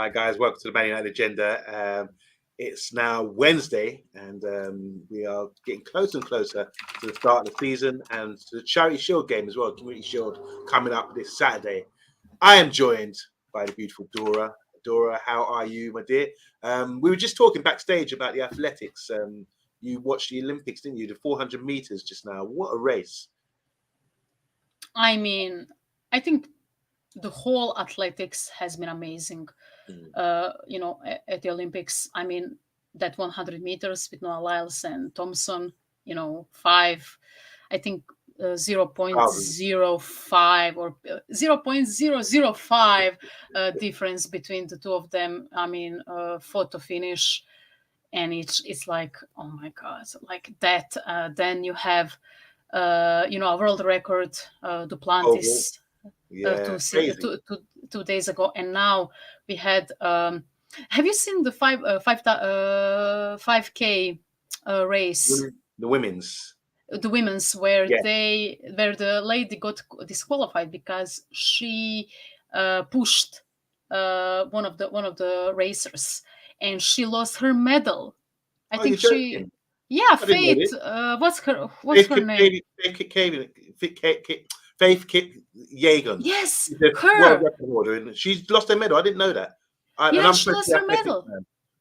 Right, guys, welcome to the Man United Agenda. It's now Wednesday, and we are getting closer and closer to the start of the season and to the Charity Shield game as well, Community Shield, coming up this Saturday. I am joined by the beautiful Dora. Dora, how are you, my dear? We were just talking backstage about the athletics. You watched the Olympics, didn't you? The 400 meters just now. What a race. I mean, I think the whole athletics has been amazing. At the Olympics, I mean, that 100 meters with Noah Lyles and Thompson, I think 0.05 or 0.005 difference between the two of them. I mean, photo finish, and it's like, oh my God, like that. Then you have, a world record, Duplantis. Yeah, 2 days ago, and now we had. Have you seen the 5K race? The women's. The women's, where Yeah. the lady got disqualified because she pushed one of the racers, and she lost her medal. I think you're she. joking. Yeah, I didn't know Faith. this. What's her name? Faith Yagan. Yes, World her. record holder, and she's lost her medal. I didn't know that. Yeah, she lost her medal.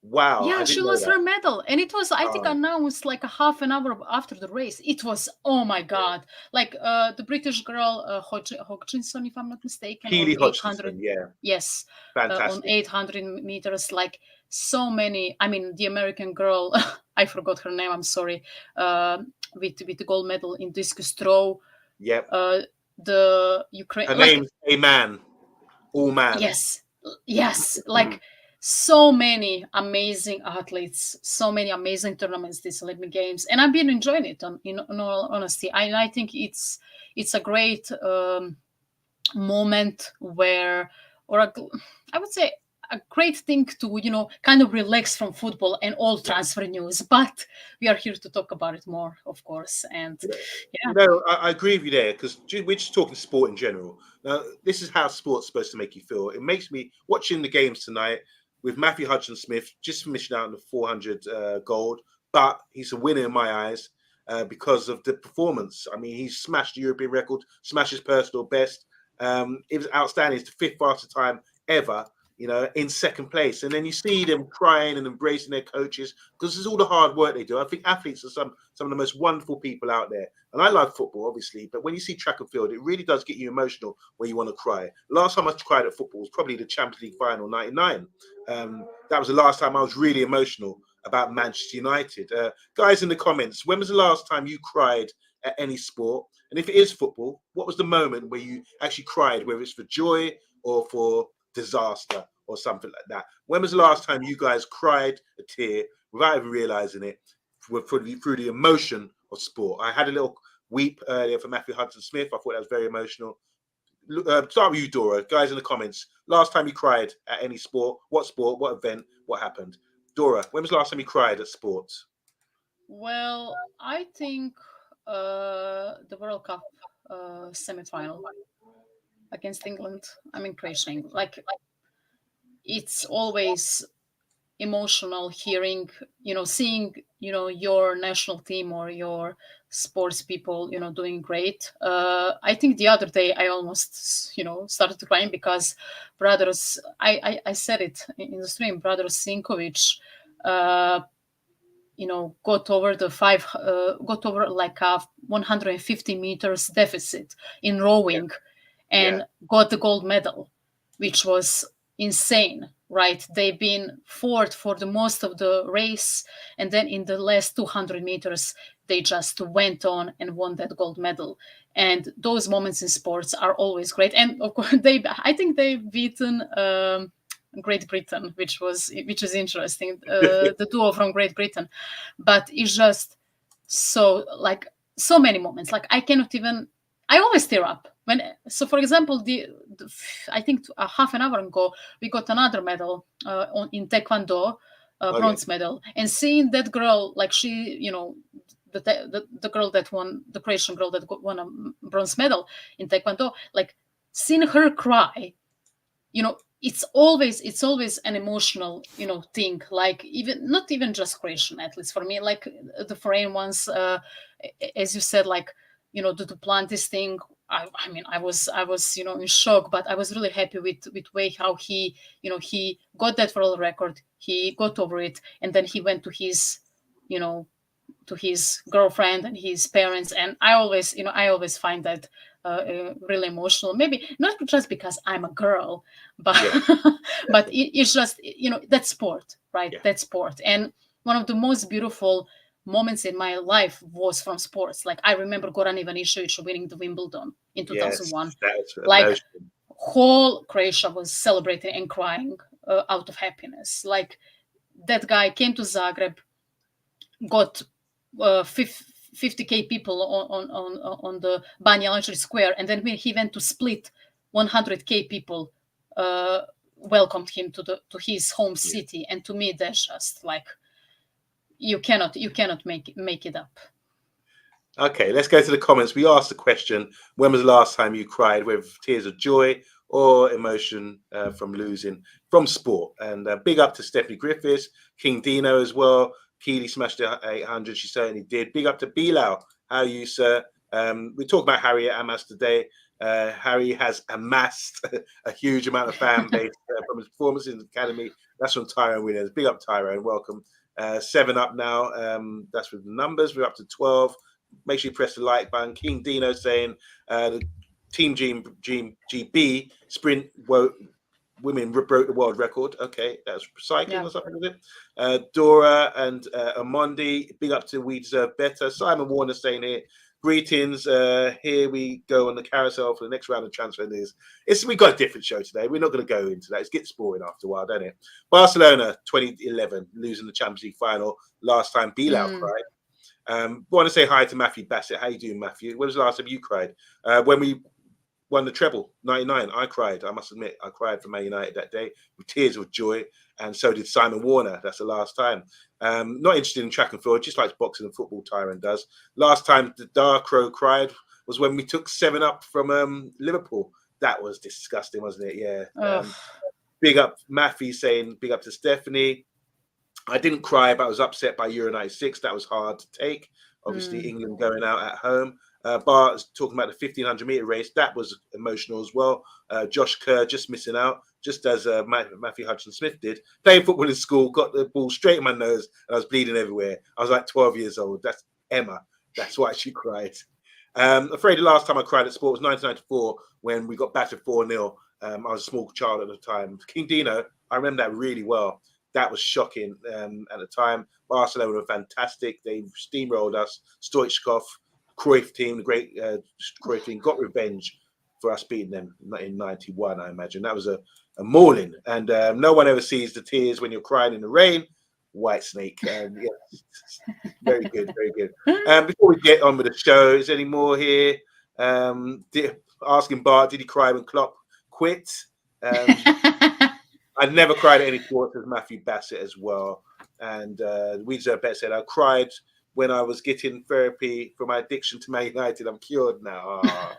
Wow. Yeah, she lost her medal, and it was, I think, Oh. announced like a half an hour after the race. It was, oh my God, like the British girl Hodgkinson, if I'm not mistaken, Keely on Hodgkinson, 800. yeah, Yes, fantastic. on 800 meters, like so many. I mean, the American girl, I forgot her name. I'm sorry. With the gold medal in discus throw. Yep. The Ukraine. Her name's Aman. All man. Yes, like. So many amazing athletes, so many amazing tournaments, these Olympic Games, and I've been enjoying it. In all honesty, I think it's a great moment where, I would say, a great thing to kind of relax from football and all transfer news. But we are here to talk about it more, of course. And yeah, I agree with you there, because we're just talking sport in general. Now, this is how sport's supposed to make you feel. It makes me, watching the games tonight with Matthew Hudson-Smith, just finishing out in the 400 gold, but he's a winner in my eyes because of the performance. I mean, he's smashed the European record, smashed his personal best. It was outstanding. It's the 5th fastest time ever, in second place. And then you see them crying and embracing their coaches, because it's all the hard work they do. I think athletes are some of the most wonderful people out there. And I love football, obviously, but when you see track and field, it really does get you emotional where you want to cry. Last time I cried at football was probably the Champions League final, 99. That was the last time I was really emotional about Manchester United. Guys in the comments, when was the last time you cried at any sport? And if it is football, what was the moment where you actually cried, whether it's for joy or for disaster or something like that? When was the last time you guys cried a tear without even realizing it through the emotion of sport? I had a little weep earlier for Matthew Hudson-Smith. I thought that was very emotional. Start with you, Dora. Guys in the comments, last time you cried at any sport, what event, what happened? Dora, when was the last time you cried at sports? Well, I think the World Cup semi-final against England. I mean, Croatia. Like, it's always emotional hearing, seeing, your national team or your sports people, doing great. I think the other day I almost, started crying because brothers, I said it in the stream, brothers Sinkovic, got over like a 150 meters deficit in rowing, and got the gold medal, which was insane, right? They've been fourth for the most of the race, and then in the last 200 meters they just went on and won that gold medal. And those moments in sports are always great. And of course, I think they've beaten Great Britain, which is interesting, the duo from Great Britain. But it's just so many moments. Like, I always tear up so for example, I think a half an hour ago we got another medal in Taekwondo, bronze medal, and seeing that girl, like, she, the girl that won, the Croatian girl that won a bronze medal in Taekwondo, like, seeing her cry, it's always an emotional, thing. Like, even not even just Croatian athletes, for me, like the foreign ones, as you said, like, to plant this thing. I mean, I was in shock, but I was really happy with way how he got that world record. He got over it, and then he went you know to his girlfriend and his parents. And I always find that really emotional. Maybe not just because I'm a girl, but Yeah, but it's just, that sport, right? yeah, That sport. And one of the most beautiful moments in my life was from sports. Like, I remember Goran Ivanišević winning the Wimbledon in yes, 2001. that's Like, emotional. whole Croatia was celebrating and crying out of happiness. Like, that guy came to Zagreb, got 50K people on the Banja Luka Square, and then when he went to Split, 100K people welcomed him to his home Yeah. city. And to me, that's just like, you cannot make it up. Okay, let's go to the comments. We asked the question: when was the last time you cried, with tears of joy or emotion from losing from sport? And big up to Stephanie Griffiths, King Dino as well. Keely smashed the 800. She certainly did. Big up to Bilal. How are you, sir? We talked about Harry at Amass today. Harry has amassed a huge amount of fan base from his performances in the academy. That's from Tyrone Williams. Big up, Tyrone. Welcome. 7 up now. That's with the numbers. We're up to 12. Make sure you press the like button. King Dino saying the Team GB sprint women broke the world record. Okay, that's cycling or something, is it? Dora and Amondi, big up to We Deserve Better. Simon Warner saying here, greetings. Here we go on the carousel for the next round of transfer news. We got a different show today. We're not going to go into that. It gets boring after a while, don't it? Barcelona 2011 losing the Champions League final. Last time Bilal cried. Want to say hi to Matthew Bassett. How you doing, Matthew? When was the last time you cried? When we won the treble, 99. I cried. I must admit, I cried for Man United that day with tears of joy, and so did Simon Warner. That's the last time. Not interested in track and field, just likes boxing and football. Tyrone does. Last time the Dark Crow cried was when we took 7 up from Liverpool. That was disgusting, wasn't it? Yeah. Big up Matthew saying big up to Stephanie. I didn't cry, but I was upset by Euro 96. That was hard to take. Obviously, England going out at home. Bart talking about the 1500-meter race. That was emotional as well. Josh Kerr just missing out, just as Matthew Hudson-Smith did. Playing football in school, got the ball straight in my nose, and I was bleeding everywhere. I was like 12 years old. That's Emma. That's why she cried. Afraid the last time I cried at sport was 1994 when we got battered 4-0. I was a small child at the time. King Dino, I remember that really well. That was shocking at the time. Barcelona were fantastic. They steamrolled us. Stoichkov, Cruyff team, the great Cruyff team, got revenge for us beating them in 91, I imagine. That was a mauling. And no one ever sees the tears when you're crying in the rain. White Snake. Yeah, very good, very good. Before we get on with the show, is there any more here? Asking Bart, did he cry when Klopp quit? I'd never cried at any sports as Matthew Bassett as well. And We Deserve Better said, I cried when I was getting therapy for my addiction to Man United. I'm cured now. Oh,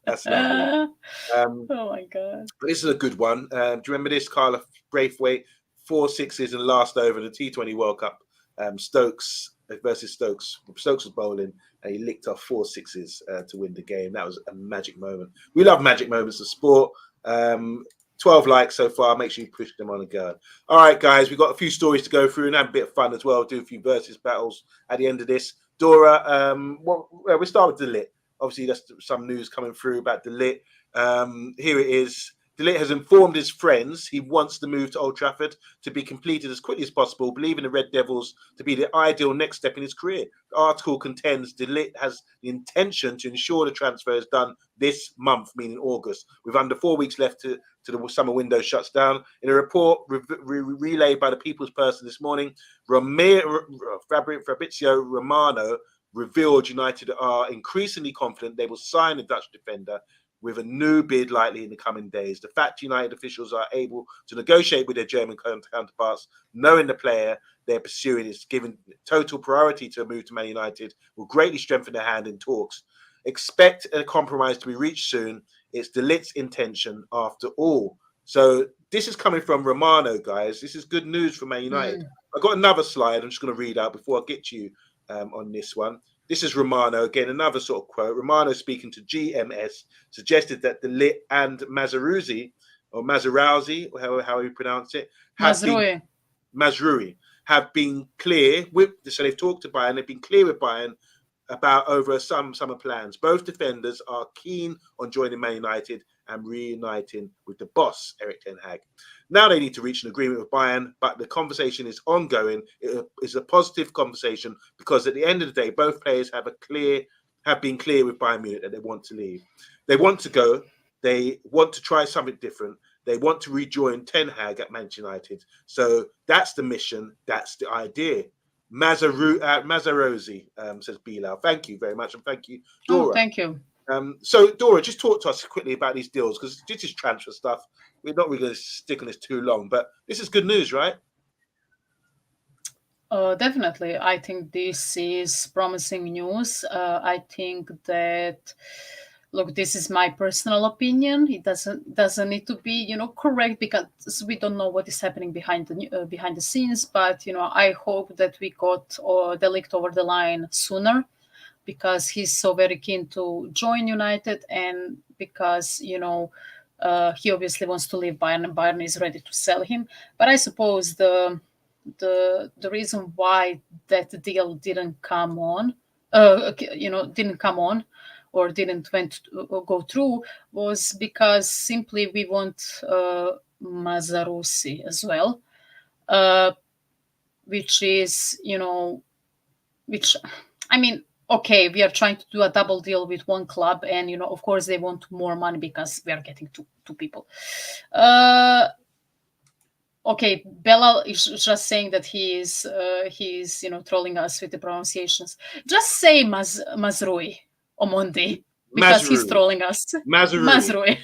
that's lovely. Oh my God. But this is a good one. Do you remember this? Carla Braithwaite, 4 sixes in the last over of the T20 World Cup. Stokes versus Stokes. Stokes was bowling and he licked off 4 sixes to win the game. That was a magic moment. We love magic moments of sport. 12 likes so far. Make sure you push them on and go. All right, guys, we've got a few stories to go through and have a bit of fun as well. Do a few versus battles at the end of this. Dora, we'll start with De Ligt. Obviously, that's some news coming through about De Ligt. Here it is. De Ligt has informed his friends he wants the move to Old Trafford to be completed as quickly as possible, believing the Red Devils to be the ideal next step in his career. The article contends De Ligt has the intention to ensure the transfer is done this month, meaning August, with under 4 weeks left to the summer window shuts down. In a report relayed by the People's Person this morning, Fabrizio Romano revealed United are increasingly confident they will sign the Dutch defender with a new bid likely in the coming days. The fact United officials are able to negotiate with their German counterparts, knowing the player they're pursuing is given total priority to a move to Man United, will greatly strengthen their hand in talks. Expect a compromise to be reached soon. It's De Ligt's intention after all. So this is coming from Romano, guys. This is good news for Man United. I've got another slide I'm just going to read out before I get to you on this one. This is Romano, again, another sort of quote. Romano, speaking to GMS, suggested that the Ligt and Mazraoui, or Mazraoui, how you pronounce it, Mazraoui, have been clear with, so they've talked to Bayern, they've been clear with Bayern about over some summer plans. Both defenders are keen on joining Man United and reuniting with the boss, Erik ten Hag. Now they need to reach an agreement with Bayern, but the conversation is ongoing. It is a positive conversation because at the end of the day, both players have been clear with Bayern Munich that they want to leave. They want to go. They want to try something different. They want to rejoin Ten Hag at Manchester United. So that's the mission. That's the idea. Mazzarosi, says Bilal. Thank you very much. And thank you, Dora. Oh, thank you. So, Dora, just talk to us quickly about these deals, because this is transfer stuff. We're not really going to stick on this too long, but this is good news, right? Definitely. I think this is promising news. I think that, look, this is my personal opinion. It doesn't need to be, correct, because we don't know what is happening behind the scenes. But I hope that we got the Ligt over the line sooner, because he's so very keen to join United, and because he obviously wants to leave Bayern, and Bayern is ready to sell him. But I suppose the reason why that deal didn't come on, or didn't go through, was because simply we want Mazzarosi as well, which is which, I mean, okay, we are trying to do a double deal with one club, and of course they want more money because we are getting two people. Okay, Bella is just saying that he's trolling us with the pronunciations. Just say Mazraoui Omondi, because he's trolling us. Mazraoui.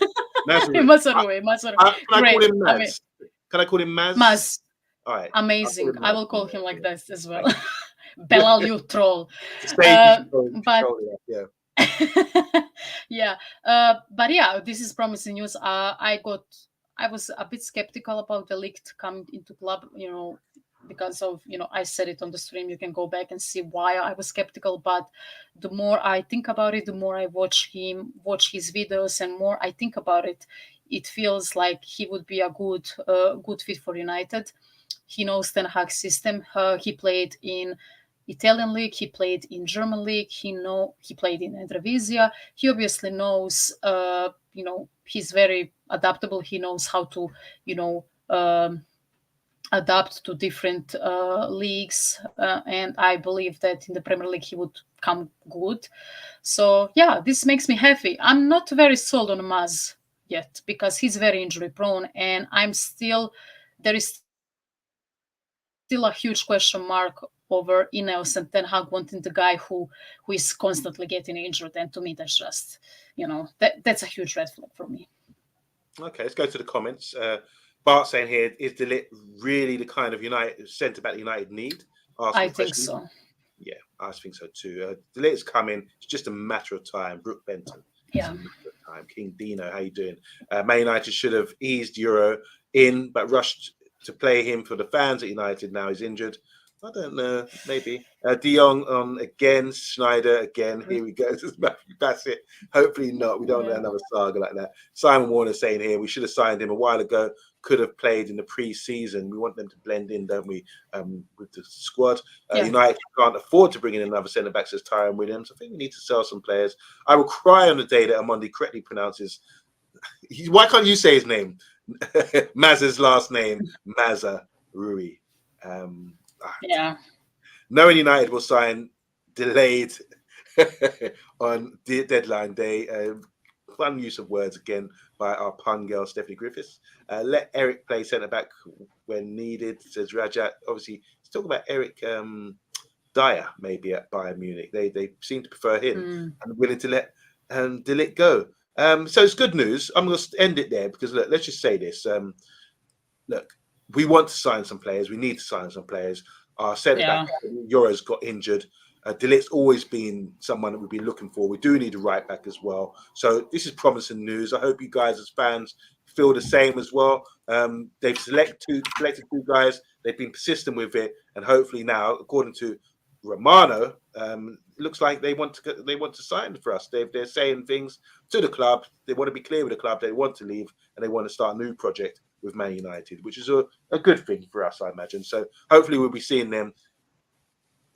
Mazraoui. Can I call him Maz? Maz. All right. Amazing. I will call him like that as well. Bella, you troll. But yeah, but yeah, this is promising news. I was a bit skeptical about the Ligt coming into club, because of, I said it on the stream. You can go back and see why I was skeptical. But the more I think about it, the more I watch his videos, and more I think about it, it feels like he would be a good fit for United. He knows Ten Hag's system. He played in Italian league. He played in German league. He played in Eredivisie. He obviously knows. He's very adaptable. He knows how to, adapt to different leagues. And I believe that in the Premier League he would come good. So yeah, this makes me happy. I'm not very sold on Maz yet, because he's very injury prone, and there is still a huge question mark over Ineos and Ten Hag wanting the guy who is constantly getting injured. And to me, that's just, that's a huge red flag for me. Okay, let's go to the comments. Bart saying here, is De Ligt really the kind of centre back United need? I think so. Yeah, I think so too. De Ligt's coming. It's just a matter of time. Brooke Benton. Yeah. Time. King Dino, how you doing? Man United should have eased Euro in, but rushed to play him for the fans at United. Now he's injured. I don't know. Maybe. De Jong on again. Schneider again. Here we go. That's it. Hopefully not. We don't want another saga like that. Simon Warner saying here, we should have signed him a while ago. Could have played in the pre-season. We want them to blend in, don't we, with the squad. United can't afford to bring in another centre-back, says Tyrone Williams. I think we need to sell some players. I will cry on the day that Amondi correctly pronounces. Why can't you say his name? Maz's last name, Mazraoui. Knowing United will sign delayed on the deadline day. Fun use of words again by our pun girl Stephanie Griffiths. Let Eric play centre back when needed, says Rajat. Obviously, he's talking about Eric Dyer maybe at Bayern Munich. They seem to prefer him and willing to let De Ligt go. So it's good news. I'm going to end it there because look, let's just say this. Look, we want to sign some players. We need to sign some players. Our centre back Euros got injured. De Ligt's always been someone that we've been looking for. We do need a right back as well. So this is promising news. I hope you guys as fans feel the same as well. They've selected two guys. They've been persistent with it, and hopefully now, according to Romano, it looks like they want to sign for us. They're saying things to the club. They want to be clear with the club. They want to leave, and they want to start a new project with Man United, which is a good thing for us, I imagine. So hopefully we'll be seeing them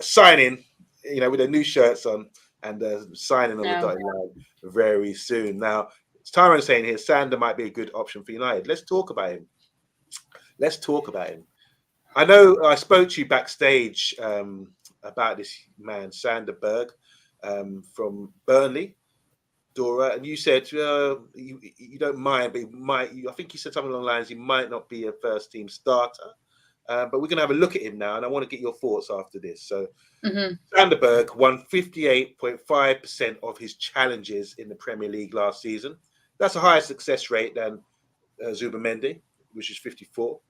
signing, with their new shirts on and signing on the dotted line very soon. Now, Tyrone saying here, Sander might be a good option for United. Let's talk about him. I know I spoke to you backstage about this man, Sander Berge, from Burnley, Dora, and you said you don't mind, but I think you said something along the lines, he might not be a first team starter. But we're going to have a look at him now, and I want to get your thoughts after this. So, Sander Berge won 58.5% of his challenges in the Premier League last season. That's a higher success rate than Zubimendi, which is 54%,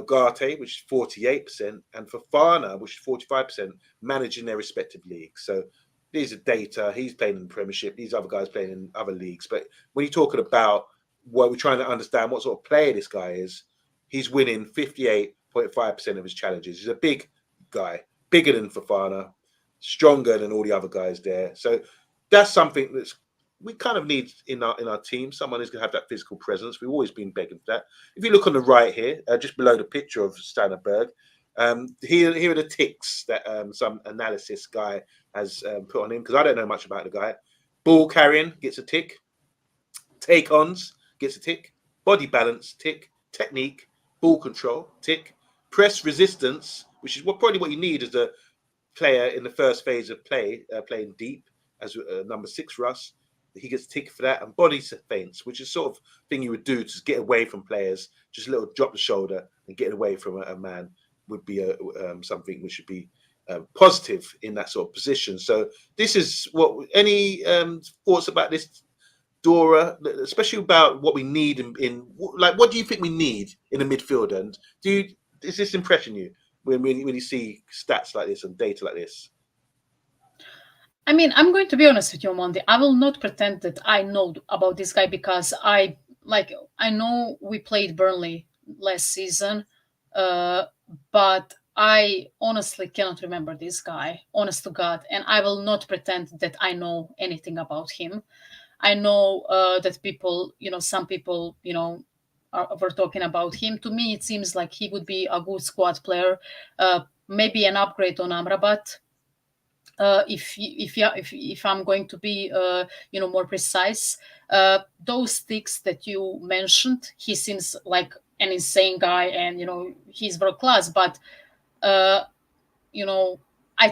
Garte, which is 48%, and Fofana, which is 45%, managing their respective leagues. So these are data. He's playing in the Premiership. These other guys playing in other leagues. But when you're talking about what we're trying to understand, what sort of player this guy is, he's winning 58.5% of his challenges. He's a big guy, bigger than Fofana, stronger than all the other guys there. So that's something we kind of need in our team. Someone who's going to have that physical presence. We've always been begging for that. If you look on the right here, just below the picture of Sander Berge, here are the ticks that some analysis guy has put on him, because I don't know much about the guy. Ball carrying gets a tick. Take-ons gets a tick. Body balance, tick. Technique, ball control, tick. Press resistance, which is probably what you need as a player in the first phase of play, playing deep as number 6 for us. He gets tick for that. And body feints, which is sort of thing you would do to get away from players. Just a little drop the shoulder and get away from a man would be something which should be positive in that sort of position. So this is any thoughts about this, Dora, especially about what we need in what do you think we need in a midfield? And does this impression you when you see stats like this and data like this? I mean, I'm going to be honest with you, Monty. I will not pretend that I know about this guy, because I know we played Burnley last season, but I honestly cannot remember this guy, honest to God, and I will not pretend that I know anything about him. I know that people, some people, were talking about him. To me, it seems like he would be a good squad player, maybe an upgrade on Amrabat. If I'm going to be more precise, those sticks that you mentioned, he seems like an insane guy, and he's world class. But I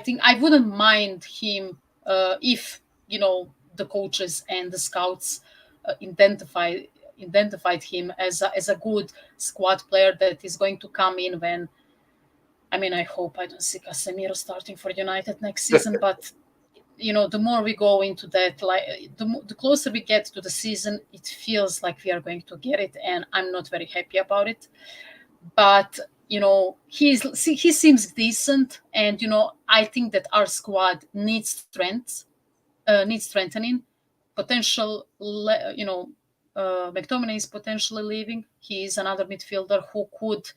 think I wouldn't mind him if the coaches and the scouts identified him as a good squad player that is going to come in when. I mean, I hope I don't see Casemiro starting for United next season, but the more we go into that, like the closer we get to the season, it feels like we are going to get it, and I'm not very happy about it. But he seems decent, and I think that our squad needs strengthening. Potential, McTominay is potentially leaving. He is another midfielder who could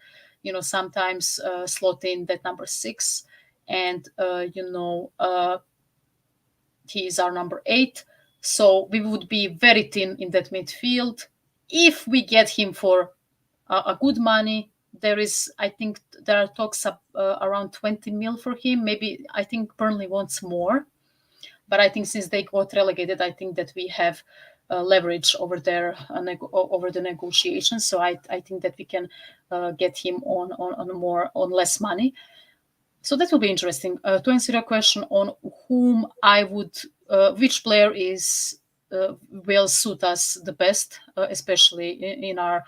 sometimes slot in that number 6, and he is our number 8. So we would be very thin in that midfield. If we get him for a good money, I think there are talks around 20 mil for him. Maybe I think Burnley wants more, but I think since they got relegated, I think that we have leverage over there over the negotiations. So I think that we can get him on less money. So that will be interesting. To answer your question on whom I would, which player will suit us the best, especially in our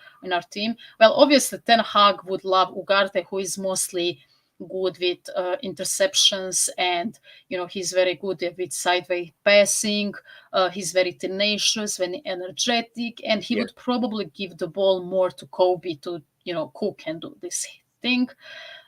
team. Well, obviously Ten Hag would love Ugarte, who is mostly good with interceptions, and he's very good with sideways passing. He's very tenacious, very energetic, and he would probably give the ball more to Kobe to cook and do this thing.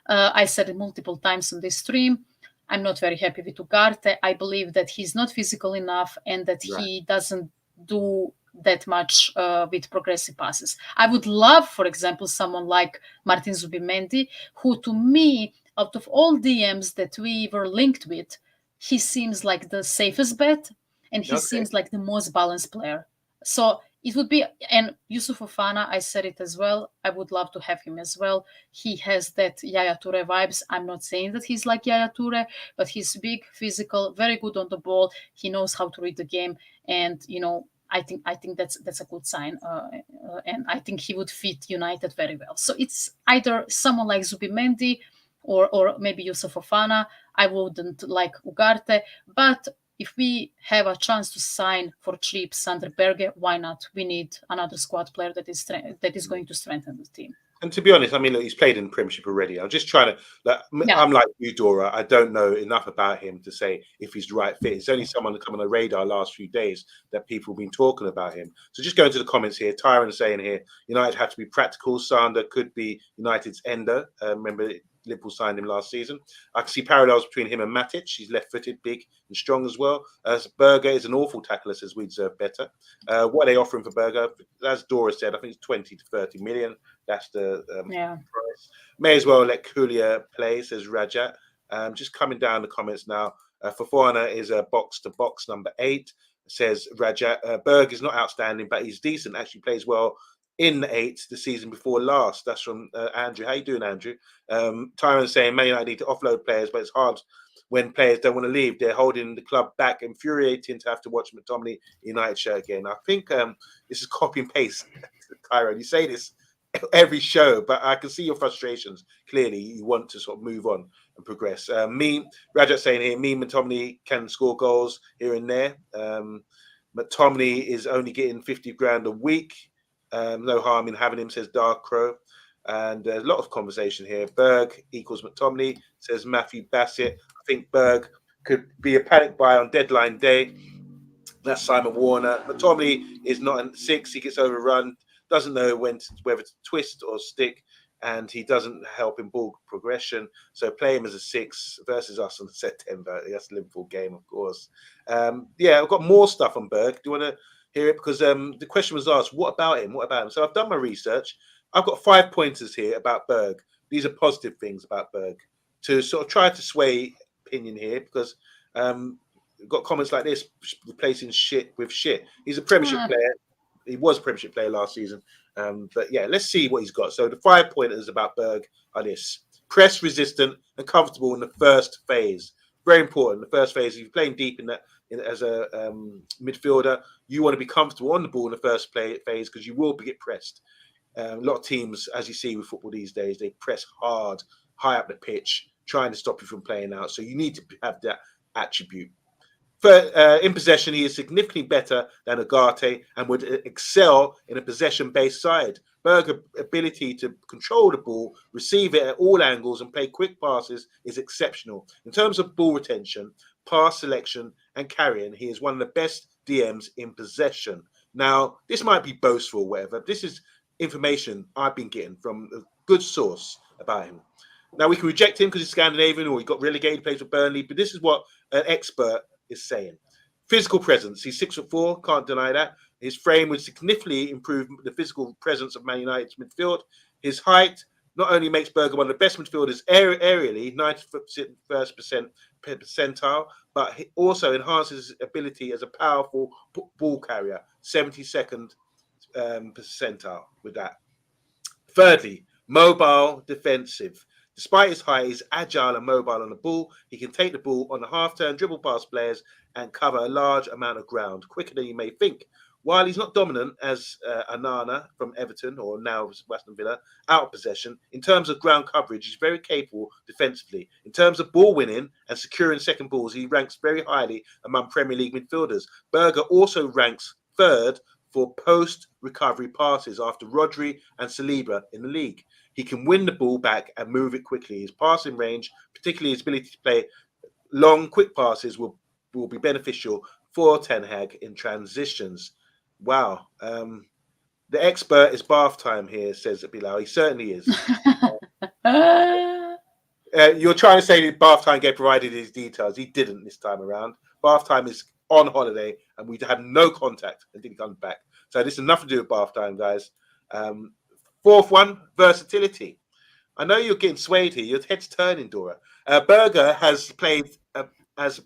I said it multiple times on this stream. I'm not very happy with Ugarte. I believe that he's not physical enough, and that he doesn't do that much with progressive passes. I would love, for example, someone like Martin Zubimendi, who to me, out of all DMs that we were linked with, he seems like the safest bet, and he seems like the most balanced player. So it would be, and Yusuf Fofana, I said it as well. I would love to have him as well. He has that Yaya Toure vibes. I'm not saying that he's like Yaya Toure, but he's big, physical, very good on the ball. He knows how to read the game, and I think that's a good sign, and I think he would fit United very well. So it's either someone like Zubimendi or maybe Yusuf Fofana. I wouldn't like Ugarte, but if we have a chance to sign for cheap Sander Berge, why not? We need another squad player that is going to strengthen the team. And to be honest, I mean, look, he's played in the Premiership already. I'm just trying to, I'm like you, Dora. I don't know enough about him to say if he's the right fit. It's only someone that come on the radar last few days that people have been talking about him. So just going to the comments here, Tyron saying here, United have to be practical. Sander could be United's ender. Remember, Liverpool signed him last season. I can see parallels between him and Matic. He's left-footed, big and strong as well. Berge is an awful tackler, says we deserve better. What are they offering for Berge? As Dora said, I think it's 20 to 30 million. That's the price. May as well let Kulia play, says Rajat. Just coming down the comments now. Fofana is a box-to-box number 8, says Rajat. Berge is not outstanding, but he's decent. Actually plays well in the 8 the season before last. That's from Andrew. How you doing, Andrew? Tyron saying, Man United need to offload players, but it's hard when players don't want to leave. They're holding the club back. Infuriating to have to watch McTominay United shirt again. I think this is copy and paste, Tyron. You say this every show, but I can see your frustrations. Clearly, you want to sort of move on and progress. Rajat saying here, McTominay can score goals here and there. McTominay is only getting 50 grand a week. No harm in having him, says Dark Crow. And there's a lot of conversation here. Berg equals McTominay, says Matthew Bassett. I think Berg could be a panic buy on deadline day. That's Simon Warner. McTominay is not in 6. He gets overrun. Doesn't know whether to twist or stick. And he doesn't help in ball progression. So play him as a 6 versus us in September. That's a Liverpool game, of course. I've got more stuff on Berg. Do you want to hear it? Because the question was asked, what about him? What about him? So I've done my research. I've got 5 pointers here about Berg. These are positive things about Berg to sort of try to sway opinion here, because we've got comments like this, replacing shit with shit. He's a Premiership player. He was a Premiership player last season. But yeah, let's see what he's got. So the 5 pointers about Berg are this: press resistant and comfortable in the first phase. Very important. The first phase, if you're playing deep in that as a midfielder, you want to be comfortable on the ball in the first phase, because you will get pressed. A lot of teams, as you see with football these days, they press hard, high up the pitch, trying to stop you from playing out. So you need to have that attribute. In possession, he is significantly better than Ugarte and would excel in a possession-based side. Berge's ability to control the ball, receive it at all angles, and play quick passes is exceptional. In terms of ball retention, pass selection, and carrying, he is one of the best DMs in possession. Now, this might be boastful or whatever. This is information I've been getting from a good source about him. Now, we can reject him because he's Scandinavian or he got relegated, plays for Burnley, but this is what an expert is saying. Physical presence. He's 6'4", can't deny that. His frame would significantly improve the physical presence of Man United's midfield. His height not only makes Berge one of the best midfielders aerially, 91st percentile, but he also enhances his ability as a powerful ball carrier, 72nd percentile with that. Thirdly, mobile defensive. Despite his height, he's agile and mobile on the ball. He can take the ball on a half-turn, dribble past players, and cover a large amount of ground, quicker than you may think. While he's not dominant as Anana from Everton, or now Aston Villa, out of possession, in terms of ground coverage, he's very capable defensively. In terms of ball winning and securing second balls, he ranks very highly among Premier League midfielders. Berge also ranks third for post-recovery passes after Rodri and Saliba in the league. He can win the ball back and move it quickly. His passing range, particularly his ability to play long, quick passes, will be beneficial for Ten Hag in transitions. Wow. The expert is bath time here, says Bilal. He certainly is. You're trying to say that bath time gave provided his details. He didn't this time around. Bath time is on holiday, and we had no contact until he comes back. So this has nothing to do with bath time, guys. Fourth one, versatility. I know you're getting swayed here. Your head's turning, Dora. Berge has played as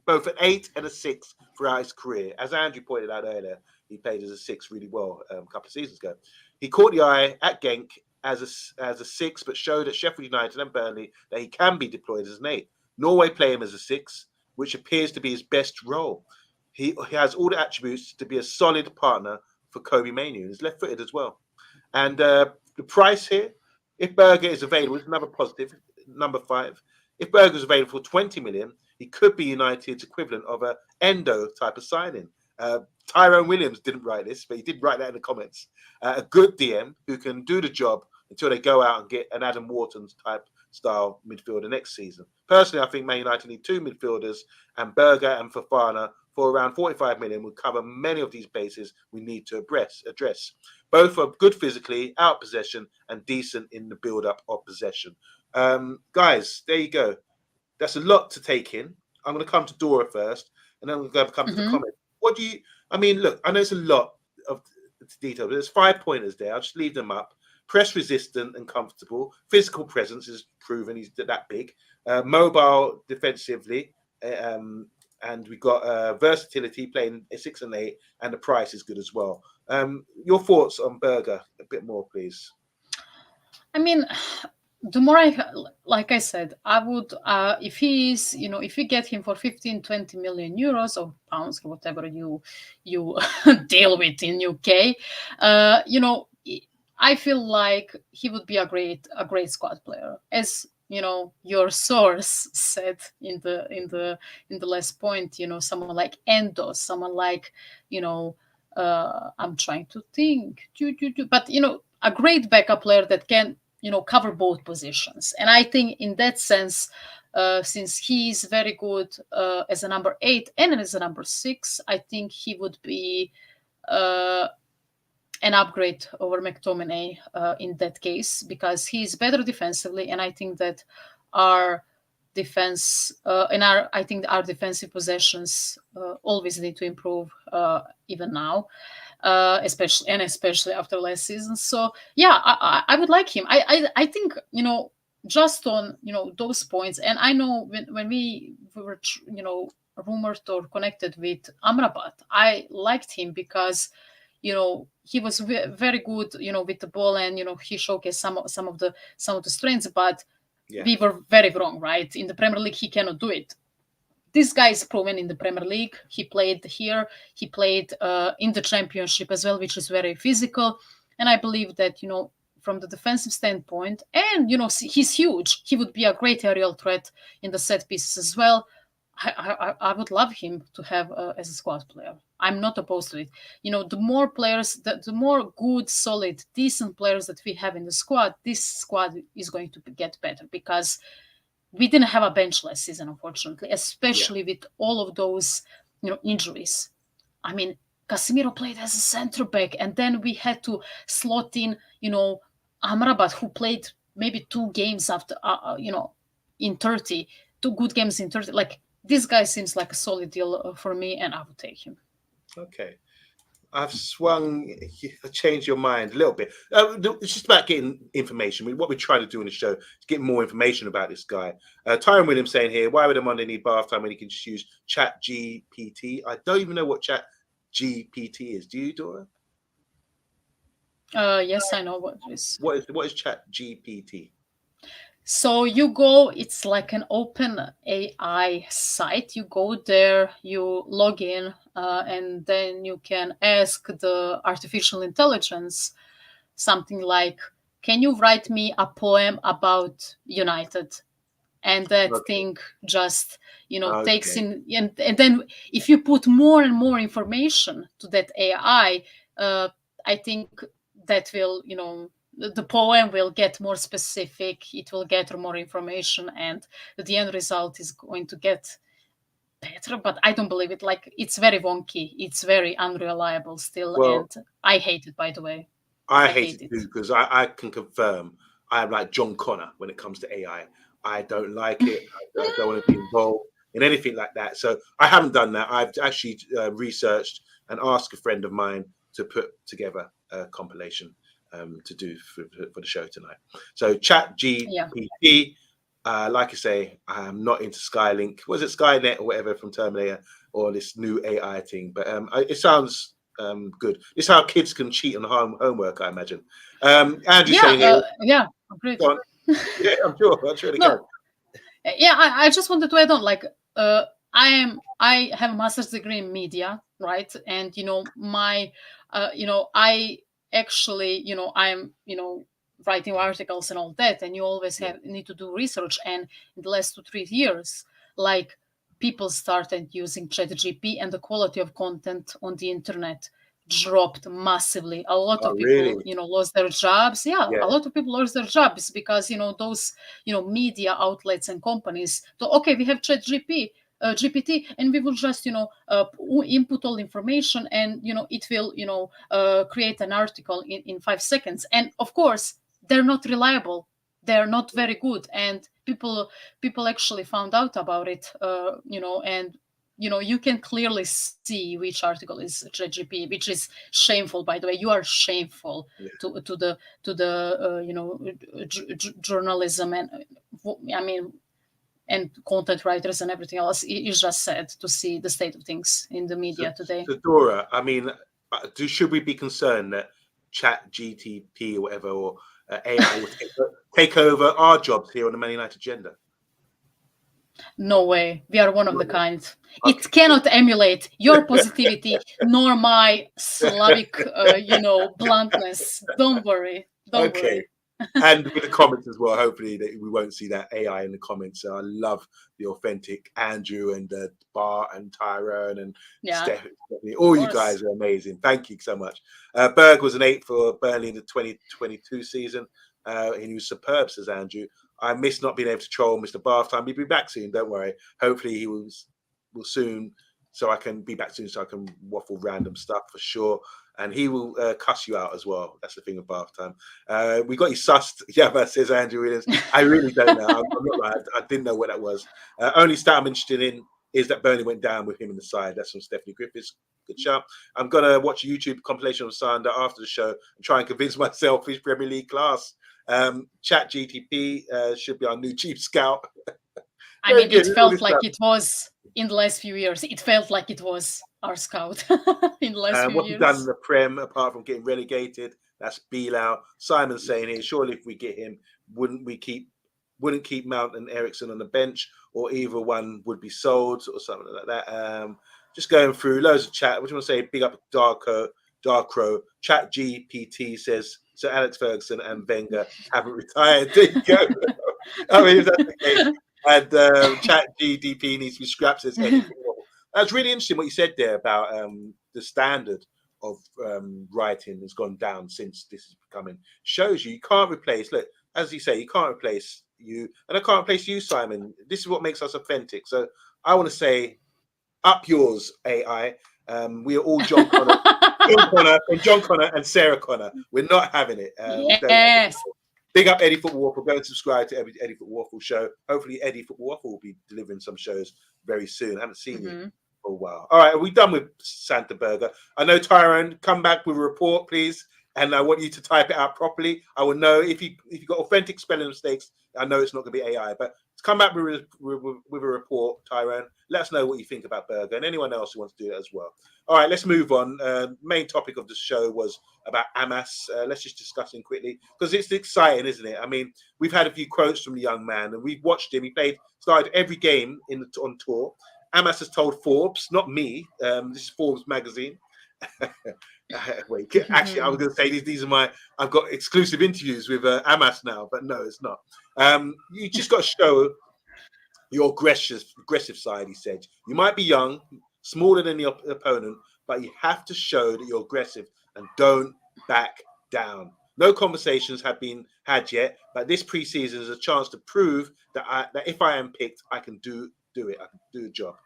both an 8 and a 6 throughout his career. As Andrew pointed out earlier, he played as a 6 really well a couple of seasons ago. He caught the eye at Genk as a 6, but showed at Sheffield United and Burnley that he can be deployed as an 8. Norway play him as a 6, which appears to be his best role. He has all the attributes to be a solid partner for Kobe Mainoo. He's left-footed as well. And the price here, if Berge is available, is another positive, number 5. If Berge is available for 20 million, he could be United's equivalent of a Endo type of signing. Tyrone Williams didn't write this, but he did write that in the comments. A good DM who can do the job until they go out and get an Adam Wharton's type style midfielder next season. Personally, I think Man United need 2 midfielders, and Berge and Fofana for around 45 million will cover many of these bases we need to address. Both are good physically, out possession, and decent in the build-up of possession. Guys, there you go. That's a lot to take in. I'm going to come to Dora first, and then we're going to come to the comment. What do you? I mean, look, I know it's a lot of detail, but there's 5 pointers there. I'll just leave them up. Press resistant and comfortable. Physical presence is proven. He's that big. Mobile defensively. And we've got versatility, playing a 6 and 8, and the price is good as well. Your thoughts on Berge a bit more, please. I mean, the more like I said, I would, if he is, if you get him for 15, 20 million euros or pounds, or whatever you deal with in UK, I feel like he would be a great squad player, as your source said in the last point. Someone like Endo, someone like I'm trying to think, but a great backup player that can cover both positions. And I think in that sense, since he's very good as a number 8 and as a number 6, I think he would be an upgrade over McTominay in that case, because he's better defensively, and I think that our defense I think our defensive possessions always need to improve, even now, especially after last season. So yeah, I would like him. I think just on those points, and I know when we were rumored or connected with Amrabat, I liked him because he was very good with the ball, and he showcased some of the strengths, but we were very wrong, right? In the Premier League he cannot do it. This guy is proven in the Premier League. He played here, he played in the Championship as well, which is very physical, and I believe that from the defensive standpoint, and he's huge, he would be a great aerial threat in the set pieces as well. I would love him to have as a squad player. I'm not opposed to it. The more players, the more good, solid, decent players that we have in the squad, this squad is going to get better, because we didn't have a bench last season, unfortunately, especially with all of those injuries. I mean, Casemiro played as a centre back, and then we had to slot in Amrabat, who played maybe 2 games after in 30, 2 good games in 30. Like, this guy seems like a solid deal for me, and I would take him. Okay. I've changed your mind a little bit. It's just about getting information. What we're trying to do in the show is get more information about this guy. Tyrone Williams saying here, why would a Monday need bath time when he can just use Chat GPT? I don't even know what Chat GPT is. Do you, Dora? Yes, I know what it is. What is Chat GPT? So you go, it's like an open AI site. You go there, you log in, and then you can ask the artificial intelligence something like, can you write me a poem about United? And that thing just, takes in, and then if you put more and more information to that AI, I think that will, the poem will get more specific, it will get more information, and the end result is going to get better. But I don't believe it. Like, it's very wonky, it's very unreliable still, and I hate it, by the way. I hate it too, because I can confirm I am like John Connor when it comes to AI. I don't like it. I don't want to be involved in anything like that. So I haven't done that. I've actually researched and asked a friend of mine to put together a compilation to do for the show tonight. So Chat GPT, like I say, I am not into Skylink. Was it Skynet or whatever from Terminator or this new AI thing? But it sounds good. It's how kids can cheat on homework, I imagine. Andrew saying here, yeah, agreed. Go on. Yeah, I'm sure they No, can. Yeah, I just wanted to add on, like, I have a master's degree in media, right? And my, I actually, I'm, writing articles and all that, and you always need to do research. And in the last 2-3 years, like, people started using ChatGPT, and the quality of content on the internet dropped massively. A lot of people, Really? lost their jobs. Yeah. A lot of people lost their jobs because those media outlets and companies thought, okay, we have GPT, and we will just input all information, and it will create an article in 5 seconds. And of course, they're not reliable, they're not very good, and people actually found out about it, and you can clearly see which article is ChatGPT, which is shameful, by the way. You are shameful to the journalism, and I mean, and content writers and everything else. It's just sad to see the state of things in the media today. So Dora, I mean, should we be concerned that Chat GTP or whatever, or AI will take over our jobs here on the Man United agenda? No way. We are one of the kind. Okay. It cannot emulate your positivity nor my Slavic, bluntness. Don't worry. Don't worry. And with the comments as well, hopefully that we won't see that AI in the comments. So I love the authentic Andrew and Bart and Tyrone and Stephanie. All you guys are amazing. Thank you so much. Berge was an 8 for Burnley in the 2022 season. And he was superb, says Andrew. I miss not being able to troll Mr. Bath time. He'll be back soon, don't worry. Hopefully he will soon, so I can be back soon, so I can waffle random stuff for sure. And he will cuss you out as well. That's the thing with Bath time. We got you sussed. Yeah, says Andrew Williams. I really don't know. I'm not right. I didn't know what that was. Only stat I'm interested in is that Burnley went down with him in the side. That's from Stephanie Griffiths. Good shout. I'm going to watch a YouTube compilation of Sander after the show and try and convince myself he's Premier League class. Chat GTP should be our new chief scout. I mean, it felt like it was in the last few years. It felt like it was our scout in the last few what years. What done in the Prem, apart from getting relegated, that's Bale. Simon saying here, surely if we get him, wouldn't keep Mount and Ericsson on the bench, or either one would be sold or something like that. Just going through loads of chat. What do you want to say? Big up Darkro. Chat GPT says Sir Alex Ferguson and Wenger haven't retired. There you go. I mean, if that's the case. And Chat GDP needs to be scrapped, says Eddie. That's really interesting what you said there about the standard of writing has gone down since this is becoming. Shows you can't replace. Look, as you say, you can't replace you, and I can't replace you, Simon. This is what makes us authentic. So I want to say, up yours, AI. We are all John Connor and Sarah Connor. We're not having it. Yes. Big up Eddie Football Waffle. Go and subscribe to every Eddie Football Waffle show. Hopefully, Eddie Football Waffle will be delivering some shows very soon. I haven't seen you for a while. All right, are we done with Santa Burger? I know, Tyrone, come back with a report, please. And I want you to type it out properly. I will know if you got authentic spelling mistakes. I know it's not going to be AI, but come back with a report, Tyrone. Let us know what you think about Berger and anyone else who wants to do that as well. All right, let's move on. Main topic of the show was about Amass. Let's just discuss him quickly because it's exciting, isn't it? I mean, we've had a few quotes from the young man and we've watched him. He started every game on tour. Amass has told Forbes, not me. This is Forbes magazine. Wait, actually, I was going to say these are I've got exclusive interviews with Amass now, but no, it's not. You just got to show your aggressive side, he said. You might be young, smaller than the opponent, but you have to show that you're aggressive and don't back down. No conversations have been had yet, but this preseason is a chance to prove that if I am picked, I can do it. I can do the job.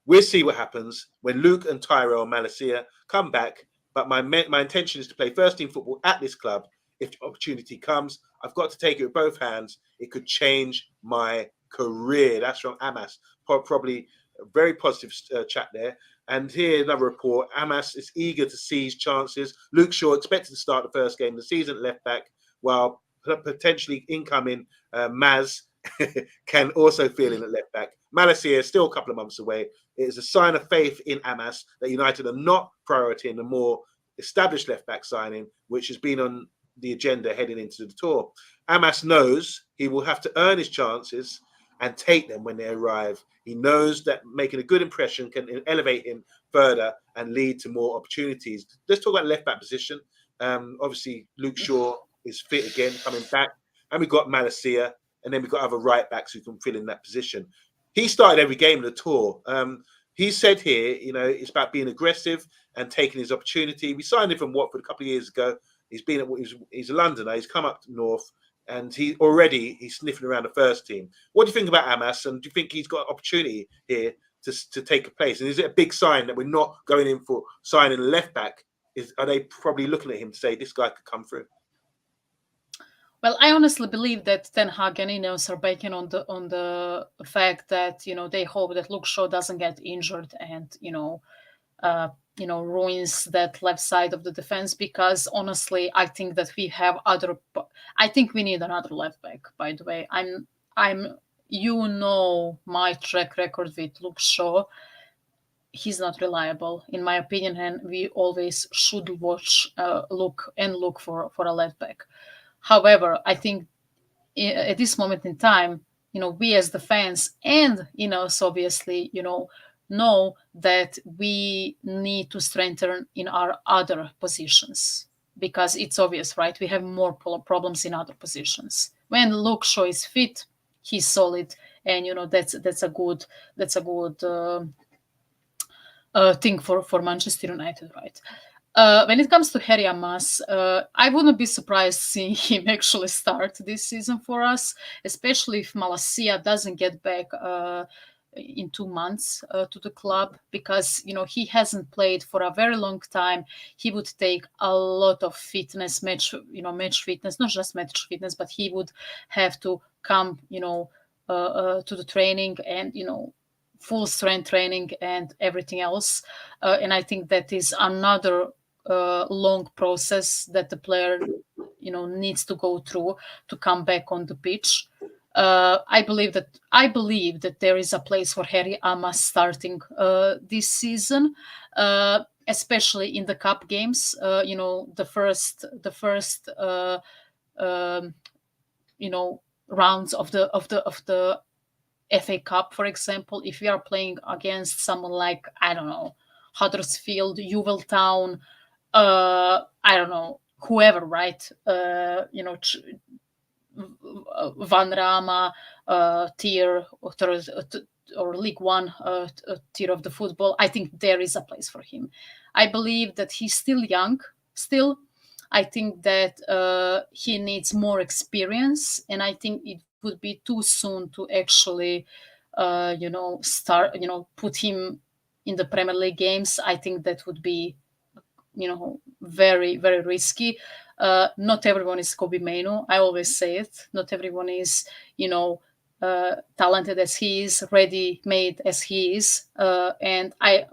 We'll see what happens when Luke and Tyrell Malacia come back. But my intention is to play first team football at this club. If the opportunity comes, I've got to take it with both hands. It could change my career. That's from Amass. Probably a very positive chat there. And here another report. Amass is eager to seize chances. Luke Shaw expected to start the first game of the season at left back, while potentially incoming Maz can also fill in at left back. Malacia is still a couple of months away. It is a sign of faith in Amass that United are not priority in the more established left back signing, which has been on the agenda heading into the tour. Amass knows he will have to earn his chances and take them when they arrive. He knows that making a good impression can elevate him further and lead to more opportunities. Let's talk about left back position. Obviously, Luke Shaw is fit again, coming back, and we've got Malacia, and then we've got other right backs who can fill in that position. He started every game of the tour. He said here, it's about being aggressive and taking his opportunity. We signed him from Watford a couple of years ago. He's a Londoner. He's come up north, and he's sniffing around the first team. What do you think about Amass? And do you think he's got opportunity here to take a place? And is it a big sign that we're not going in for signing a left back? Are they probably looking at him to say this guy could come through? Well, I honestly believe that Ten Hag and Ineos are banking on the fact that they hope that Luke Shaw doesn't get injured and ruins that left side of the defense, because honestly, I think that I think we need another left back. By the way, I'm my track record with Luke Shaw. He's not reliable, in my opinion, and we always should look for a left back. However, I think at this moment in time, we as the fans and obviously, know that we need to strengthen in our other positions, because it's obvious, right? We have more problems in other positions. When Luke Shaw is fit, he's solid, and that's a good thing for Manchester United, right? When it comes to Harry Amass, I wouldn't be surprised seeing him actually start this season for us, especially if Malacia doesn't get back in 2 months to the club, because he hasn't played for a very long time. He would take a lot of fitness, match fitness, not just match fitness, but he would have to come to the training and full strength training and everything else, and I think that is another long process that the player needs to go through to come back on the pitch. I believe that there is a place for Harry Amass starting this season, especially in the cup games. The first rounds of the FA Cup, for example. If we are playing against someone like, I don't know, Huddersfield, Town, I don't know, whoever, right? Van Rama tier or League One tier of the football, I think there is a place for him. I believe that he's still young. Still, I think that he needs more experience, and I think it would be too soon to actually, start, put him in the Premier League games. I think that would be, very, very risky. Not everyone is Kobe Mainu. I always say it. Not everyone is, talented as he is, ready-made as he is. And I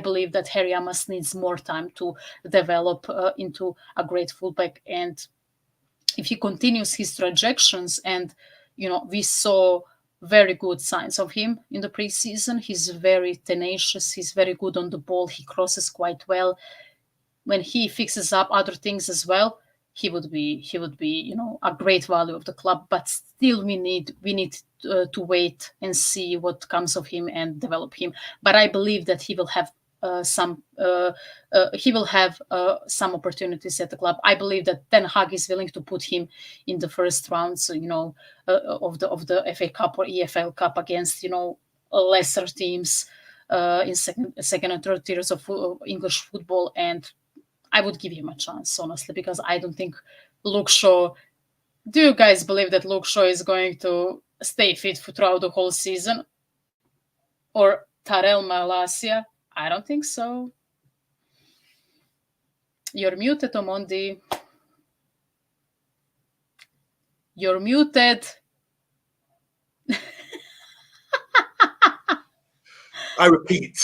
believe that Harry Amass needs more time to develop into a great fullback. And if he continues his trajectories, and we saw very good signs of him in the preseason. He's very tenacious. He's very good on the ball. He crosses quite well. When he fixes up other things as well, he would be a great value of the club. But still, we need to wait and see what comes of him and develop him. But I believe that he will have some opportunities at the club. I believe that Ten Hag is willing to put him in the first rounds, of the FA Cup or EFL Cup against lesser teams in second and third tiers of English football, and I would give him a chance, honestly, because I don't think Luke Shaw. Do you guys believe that Luke Shaw is going to stay fit throughout the whole season, or Tarel Malacia? I don't think so. You're muted, Omondi. You're muted. I repeat.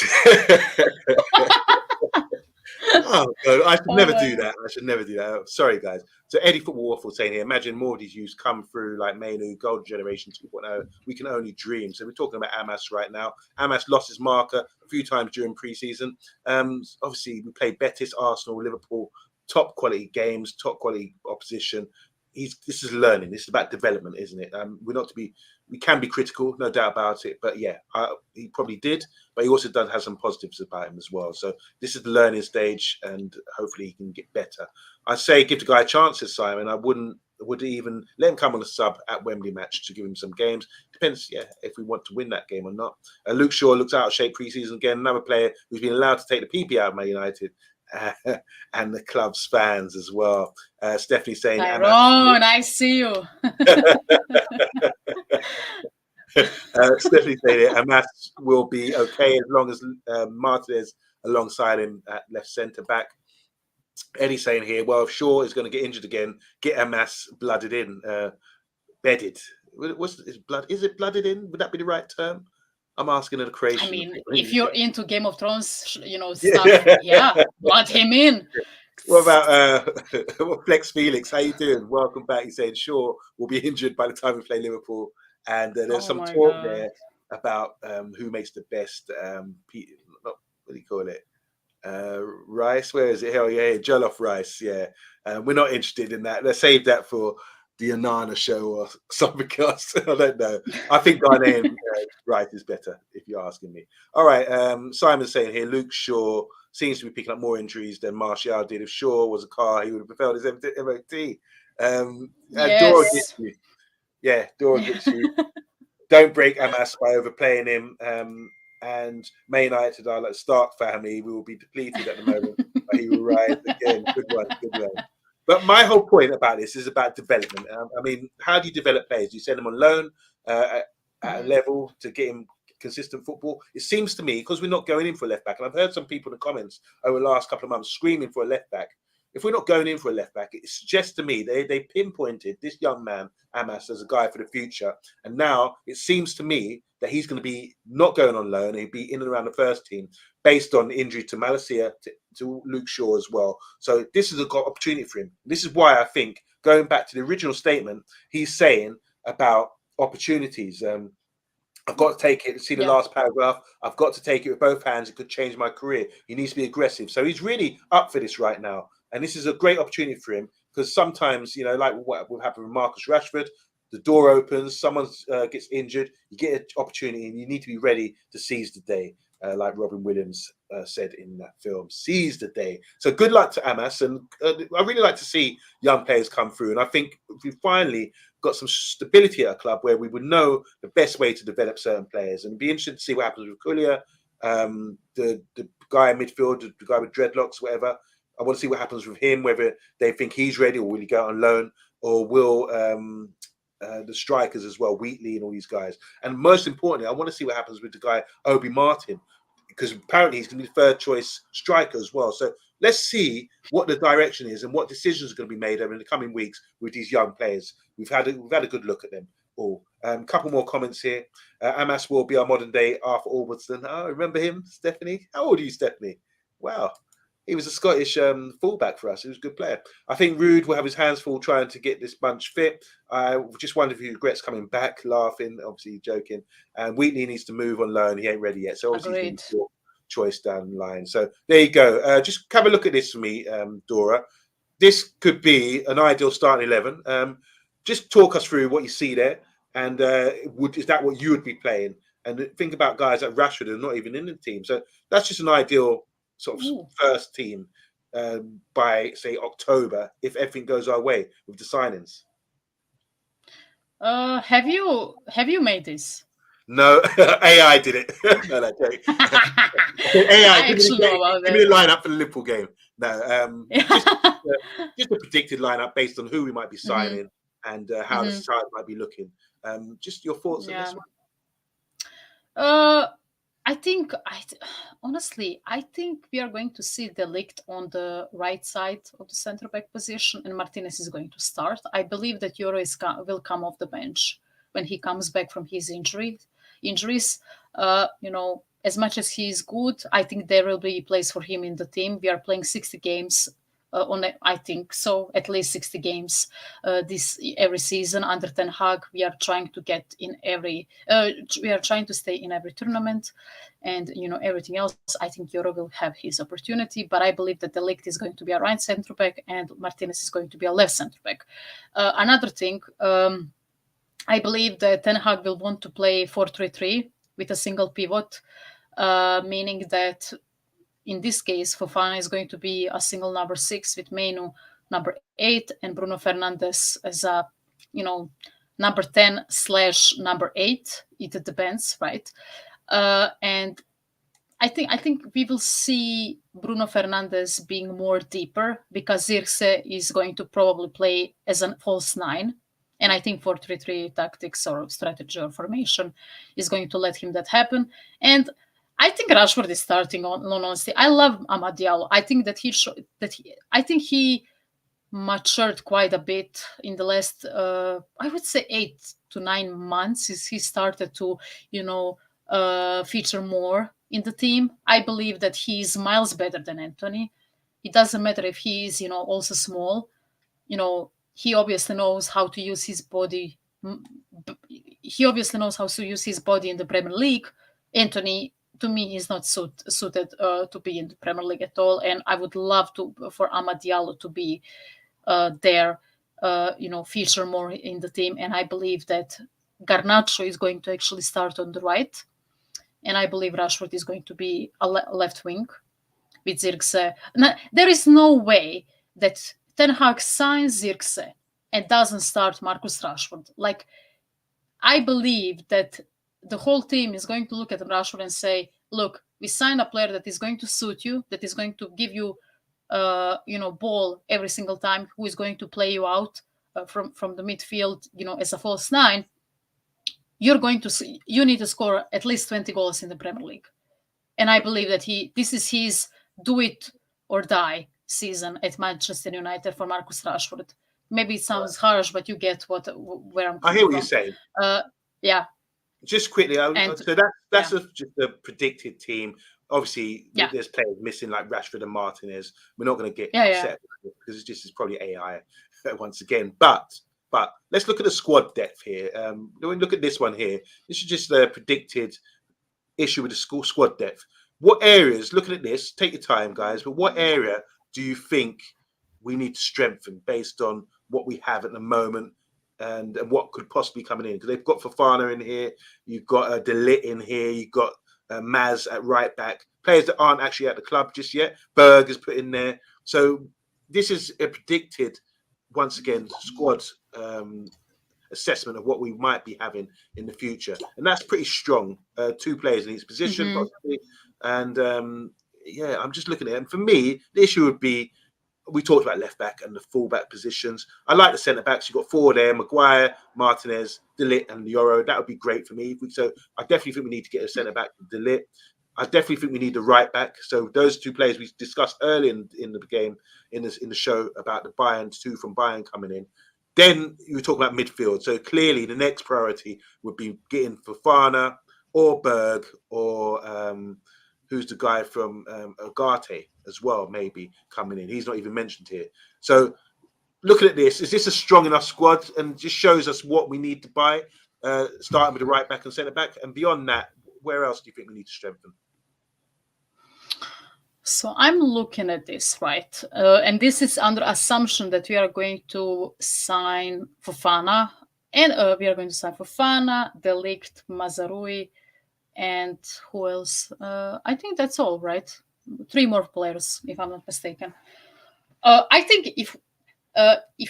Oh, no, I should never do that. I should never do that. Sorry, guys. So Eddie Football Waffle saying here, imagine more of these youths come through like Mainu, Golden Generation 2.0. We can only dream. So we're talking about Amass right now. Amass lost his marker a few times during pre-season. Obviously, we played Betis, Arsenal, Liverpool, top quality games, top quality opposition. This is learning. This is about development, isn't it? We can be critical, no doubt about it. But yeah, he probably did. But he also does have some positives about him as well. So this is the learning stage, and hopefully he can get better. I say give the guy chances, Simon. I would even let him come on a sub at Wembley match to give him some games. Depends, if we want to win that game or not. Luke Shaw looks out of shape pre-season again. Another player who's been allowed to take the PP out of Man United. And the club's fans as well. Stephanie saying, Tyrone, I see you. Stephanie saying Amass will be okay as long as Martinez alongside him at left centre back. Eddie saying here, well, if Shaw is going to get injured again, get Amass blooded in, bedded. Is it blooded in? Would that be the right term? I'm asking a Croatian. I mean, if you're into Game of Thrones, stuff, blood him in. What about Flex Felix? How you doing? Welcome back. He's saying Shaw will be injured by the time we play Liverpool, and there's some talk there about who makes the best. What do you call it? Rice. Where is it? Hell yeah, jollof rice. Yeah, we're not interested in that. Let's save that for the Anana show or something else. I don't know. I think Ghanaian rice is better, if you're asking me. All right. Simon's saying here, Luke Shaw seems to be picking up more injuries than Martial did. If Shaw was a car, he would have preferred his MOT. Dora gets you. Yeah, Dora gets you. Don't break Amass by overplaying him. And Man United are like Stark family. We will be depleted at the moment. But he will rise again. Good one. But my whole point about this is about development. I mean, how do you develop players? You send them on loan at a level to get him consistent football. It seems to me, because we're not going in for a left back, and I've heard some people in the comments over the last couple of months screaming for a left back. If we're not going in for a left back, it suggests to me they pinpointed this young man, Amass, as a guy for the future. And now it seems to me that he's going to be not going on loan. He'll be in and around the first team based on injury to Malacia, to Luke Shaw as well. So this is a good opportunity for him. This is why I think, going back to the original statement, he's saying about opportunities. I've got to take it. See the last paragraph. I've got to take it with both hands. It could change my career. He needs to be aggressive. So he's really up for this right now. And this is a great opportunity for him, because sometimes, like what will happen with Marcus Rashford, the door opens, someone gets injured, you get an opportunity, and you need to be ready to seize the day, like Robin Williams said in that film, seize the day. So good luck to Amass, and I really like to see young players come through. And I think if we finally got some stability at a club where we would know the best way to develop certain players, and it'd be interesting to see what happens with Kulia, the guy in midfield, the guy with dreadlocks, whatever. I want to see what happens with him, whether they think he's ready, or will he go on loan, or will the strikers as well, Wheatley and all these guys. And most importantly, I want to see what happens with the guy, Obi Martin, because apparently he's going to be third choice striker as well. So let's see what the direction is and what decisions are going to be made over in the coming weeks with these young players. We've had a good look at them all. Couple more comments here. Amass will be our modern day Arthur Albertson. Oh, remember him, Stephanie? How old are you, Stephanie? Wow. He was a Scottish fullback for us. He was a good player. I think Rude will have his hands full trying to get this bunch fit. I just wonder if he regrets coming back, laughing, obviously joking. And Wheatley needs to move on loan. He ain't ready yet. So obviously he's going to choice down the line. So there you go. Just have a look at this for me, Dora. This could be an ideal starting 11. Just talk us through what you see there. And is that what you would be playing? And think about guys like Rashford who are not even in the team. So that's just an ideal sort of first team by, say, October, if everything goes our way with the signings. Have you made this? No, AI did it. No, AI, give me the lineup for the Liverpool game. No, just a predicted lineup based on who we might be signing and how the side might be looking. Just your thoughts on this one. Honestly, I think we are going to see the Ligt on the right side of the centre back position, and Martinez is going to start. I believe that Euro will come off the bench when he comes back from his injuries. as much as he is good, I think there will be a place for him in the team. We are playing 60 games I think so, at least 60 games every season under Ten Hag. We are trying to get in we are trying to stay in every tournament, and everything else. I think Euro will have his opportunity, but I believe that the Ligt is going to be a right centre back and Martinez is going to be a left centre back. Another thing, I believe that Ten Hag will want to play 4-3-3 with a single pivot, meaning that in this case, Fofana is going to be a single number 6 with Menu number 8 and Bruno Fernandes as a, number 10/number 8. It depends, right? And I think we will see Bruno Fernandes being more deeper because Zirkzee is going to probably play as a false 9. And I think 4-3-3 tactics or strategy or formation is going to let him that happen. And I think Rashford is starting on honesty. I love Amad Diallo. I think that he matured quite a bit in the last I would say 8 to 9 months since he started to feature more in the team. I believe that he is miles better than Anthony. It doesn't matter if he is also small. He obviously knows how to use his body. He obviously knows how to use his body in the Premier League. Anthony, to me, is not suited to be in the Premier League at all. And I would love for Amad Diallo to be there, feature more in the team. And I believe that Garnacho is going to actually start on the right. And I believe Rashford is going to be a left wing with Zirkzee. There is no way that Ten Hag signs Zirkzee and doesn't start Marcus Rashford. Like, I believe that the whole team is going to look at Rashford and say, look, we signed a player that is going to suit you, that is going to give you, ball every single time, who is going to play you out from the midfield, as a false 9. You need to score at least 20 goals in the Premier League. And I believe that this is his do it or die season at Manchester United for Marcus Rashford. Maybe it sounds harsh, but you get where I'm coming from. I hear what you're saying. Yeah. Just quickly, so that's just a predicted team. Obviously, there's players missing like Rashford and Martinez. We're not going to get upset because it's probably AI once again. But let's look at the squad depth here. Look at this one here. This is just a predicted issue with the squad depth. What areas? Looking at this, take your time, guys. But what area do you think we need to strengthen based on what we have at the moment? And what could possibly come in? Because they've got Fofana in here, you've got De Ligt in here, you've got Maz at right back, players that aren't actually at the club just yet. Berge is put in there. So this is a predicted, once again, squad assessment of what we might be having in the future. And that's pretty strong. 2 players in each position, possibly. And I'm just looking at it. And for me, the issue would be, we talked about left back and the full back positions. I like the centre backs. You've got 4 there: Maguire, Martinez, De Ligt, and Euro. That would be great for me. So I definitely think we need to get a centre back with De Ligt. I definitely think we need the right back. So those 2 players we discussed early in the game in the show about the Bayern 2 from Bayern coming in. Then you talk about midfield. So clearly the next priority would be getting Fofana or Berge or who's the guy from Ugarte as well, maybe coming in. He's not even mentioned here. So looking at this, is this a strong enough squad? And just shows us what we need to buy, starting with the right back and centre back. And beyond that, where else do you think we need to strengthen? So I'm looking at this, right? And this is under assumption that we are going to sign Fofana. And we are going to sign Fofana, De Ligt, Mazraoui, and who else? I think that's all, right? 3 more players, if I'm not mistaken. I think if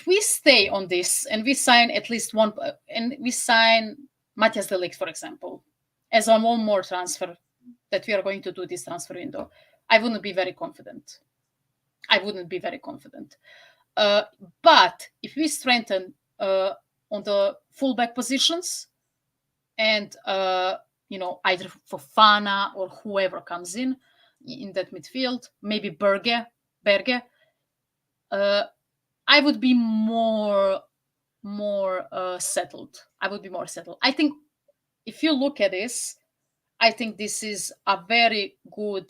we stay on this and we sign at least one, and we sign Matthias De Ligt, for example, as on one more transfer that we are going to do this transfer window, I wouldn't be very confident. But if we strengthen on the fullback positions and either Fofana or whoever comes in that midfield, maybe Berge, I would be more settled. I think if you look at this, I think this is a very good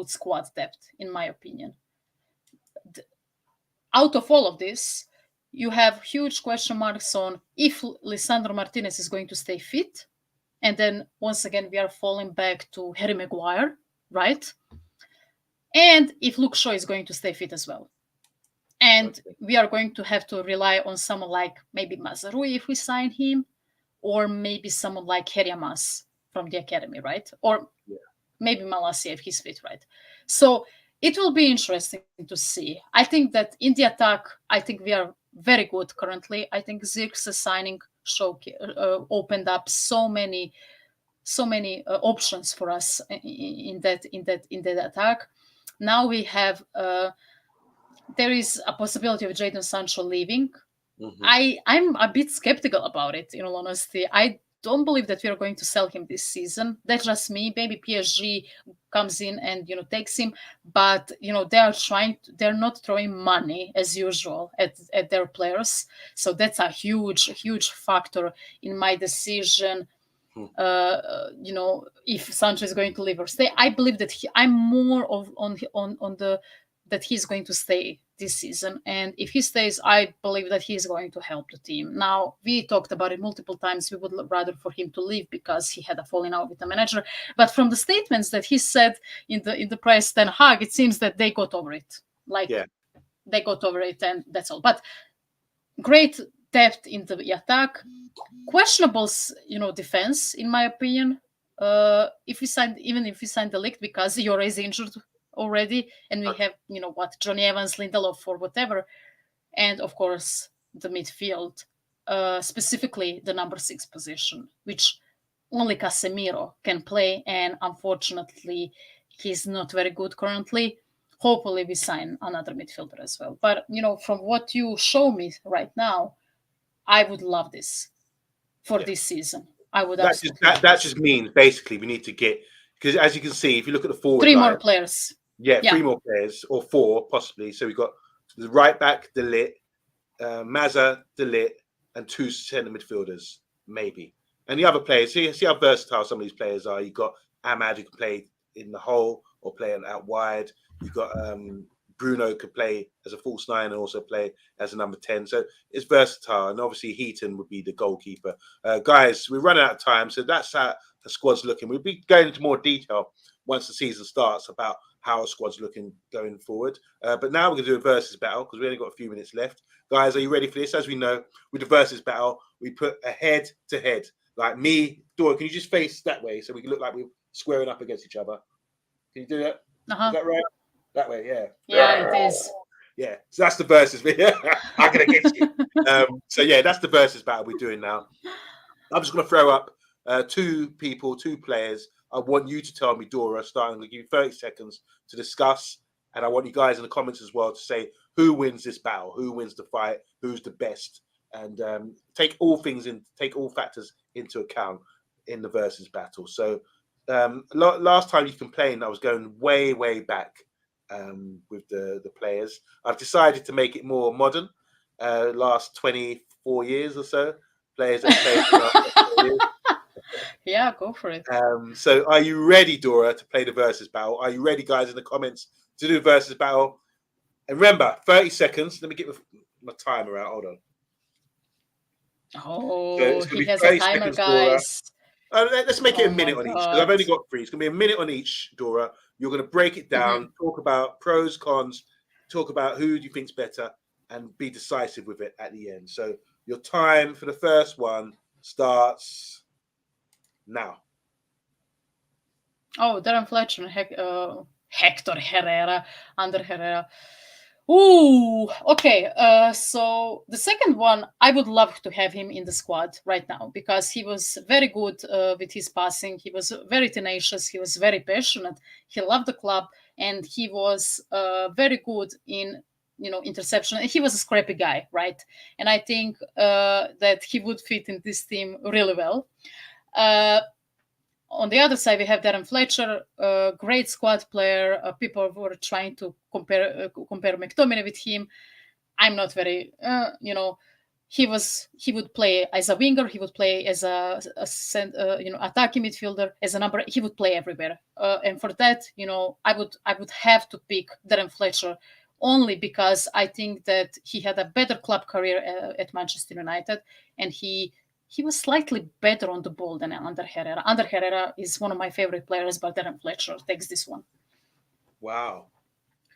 squad depth, in my opinion. Out of all of this, you have huge question marks on if Lisandro Martinez is going to stay fit. And then once again, we are falling back to Harry Maguire, right? And if Luke Shaw is going to stay fit as well. And we are going to have to rely on someone like maybe Mazraoui if we sign him, or maybe someone like Amass from the academy, right? Or maybe Malacia if he's fit, right? So it will be interesting to see. I think that in the attack, I think we are very good currently. I think Zirkse's signing opened up so many options for us in that attack. Now we have there is a possibility of Jadon Sancho leaving. I'm a bit skeptical about it, in all honesty. I don't believe that we are going to sell him this season. That's just me. Maybe PSG comes in and takes him, but they're not throwing money as usual at their players. So that's a huge factor in my decision. If Sancho is going to leave or stay. I believe that I'm more on the that he's going to stay this season, and if he stays, I believe that he's going to help the team. Now, we talked about it multiple times. We would rather for him to leave because he had a falling out with the manager, but from the statements that he said in the press, Ten Hag, it seems that they got over it. They got over it, and that's all. But great depth in the attack, questionable defense in my opinion. If we signed the Ligt because Herrera is injured already, and we have Johnny Evans, Lindelof, or whatever, and of course the midfield, specifically the number 6 position, which only Casemiro can play, and unfortunately he's not very good currently. Hopefully we sign another midfielder as well, but from what you show me right now, I would love this for this season. I would that just means basically we need to get, because as you can see, if you look at the forward 3 line, more players. 3 more players, or 4 possibly. So we've got the right back, De Ligt, Mazza, De Ligt, and 2 centre midfielders, maybe. And the other players, see how versatile some of these players are. You've got Ahmad, who can play in the hole or play out wide. You've got Bruno could play as a false 9 and also play as a number 10. So it's versatile. And obviously Heaton would be the goalkeeper. Guys, we're running out of time. So that's how the squad's looking. We'll be going into more detail once the season starts about how our squad's looking going forward. But now we're going to do a versus battle because we only got a few minutes left. Guys, are you ready for this? As we know, with the versus battle, we put a head-to-head. Like me, Dora, can you just face that way so we can look like we're squaring up against each other? Can you do that? Is that right? That way, yeah. Yeah, it is. Yeah, so that's the versus. I'm going to get you. So yeah, that's the versus battle we're doing now. I'm just going to throw up 2 players. I want you to tell me, Dora, starting to give you 30 seconds to discuss. And I want you guys in the comments as well to say who wins this battle, who wins the fight, who's the best. And take all factors into account in the versus battle. So last time you complained, I was going way, way back with the players. I've decided to make it more modern. Last 24 years or so, players that played years. Yeah, go for it. So are you ready, Dora, to play the versus battle? Are you ready, guys, in the comments to do the versus battle? And remember, 30 seconds. Let me get my timer out. Hold on. Oh, so he has a timer, guys. Let's make it a minute on each, because I've only got 3. It's going to be a minute on each, Dora. You're going to break it down, talk about pros, cons, talk about who you think's better, and be decisive with it at the end. So your time for the first one starts now. Oh, Darren Fletcher and Hector Herrera, under Herrera. Ooh, okay. So the second one, I would love to have him in the squad right now because he was very good with his passing. He was very tenacious. He was very passionate. He loved the club, and he was very good in interception. And he was a scrappy guy, right? And I think that he would fit in this team really well. On the other side, we have Darren Fletcher, a great squad player. People were trying to compare McTominay with him. I'm not very, he would play as a winger, he would play as a attacking midfielder, as a number. He would play everywhere, and for that, I would have to pick Darren Fletcher, only because I think that he had a better club career at Manchester United, and he was slightly better on the ball than Ander Herrera. Ander Herrera is one of my favorite players, but Darren Fletcher takes this one. Wow,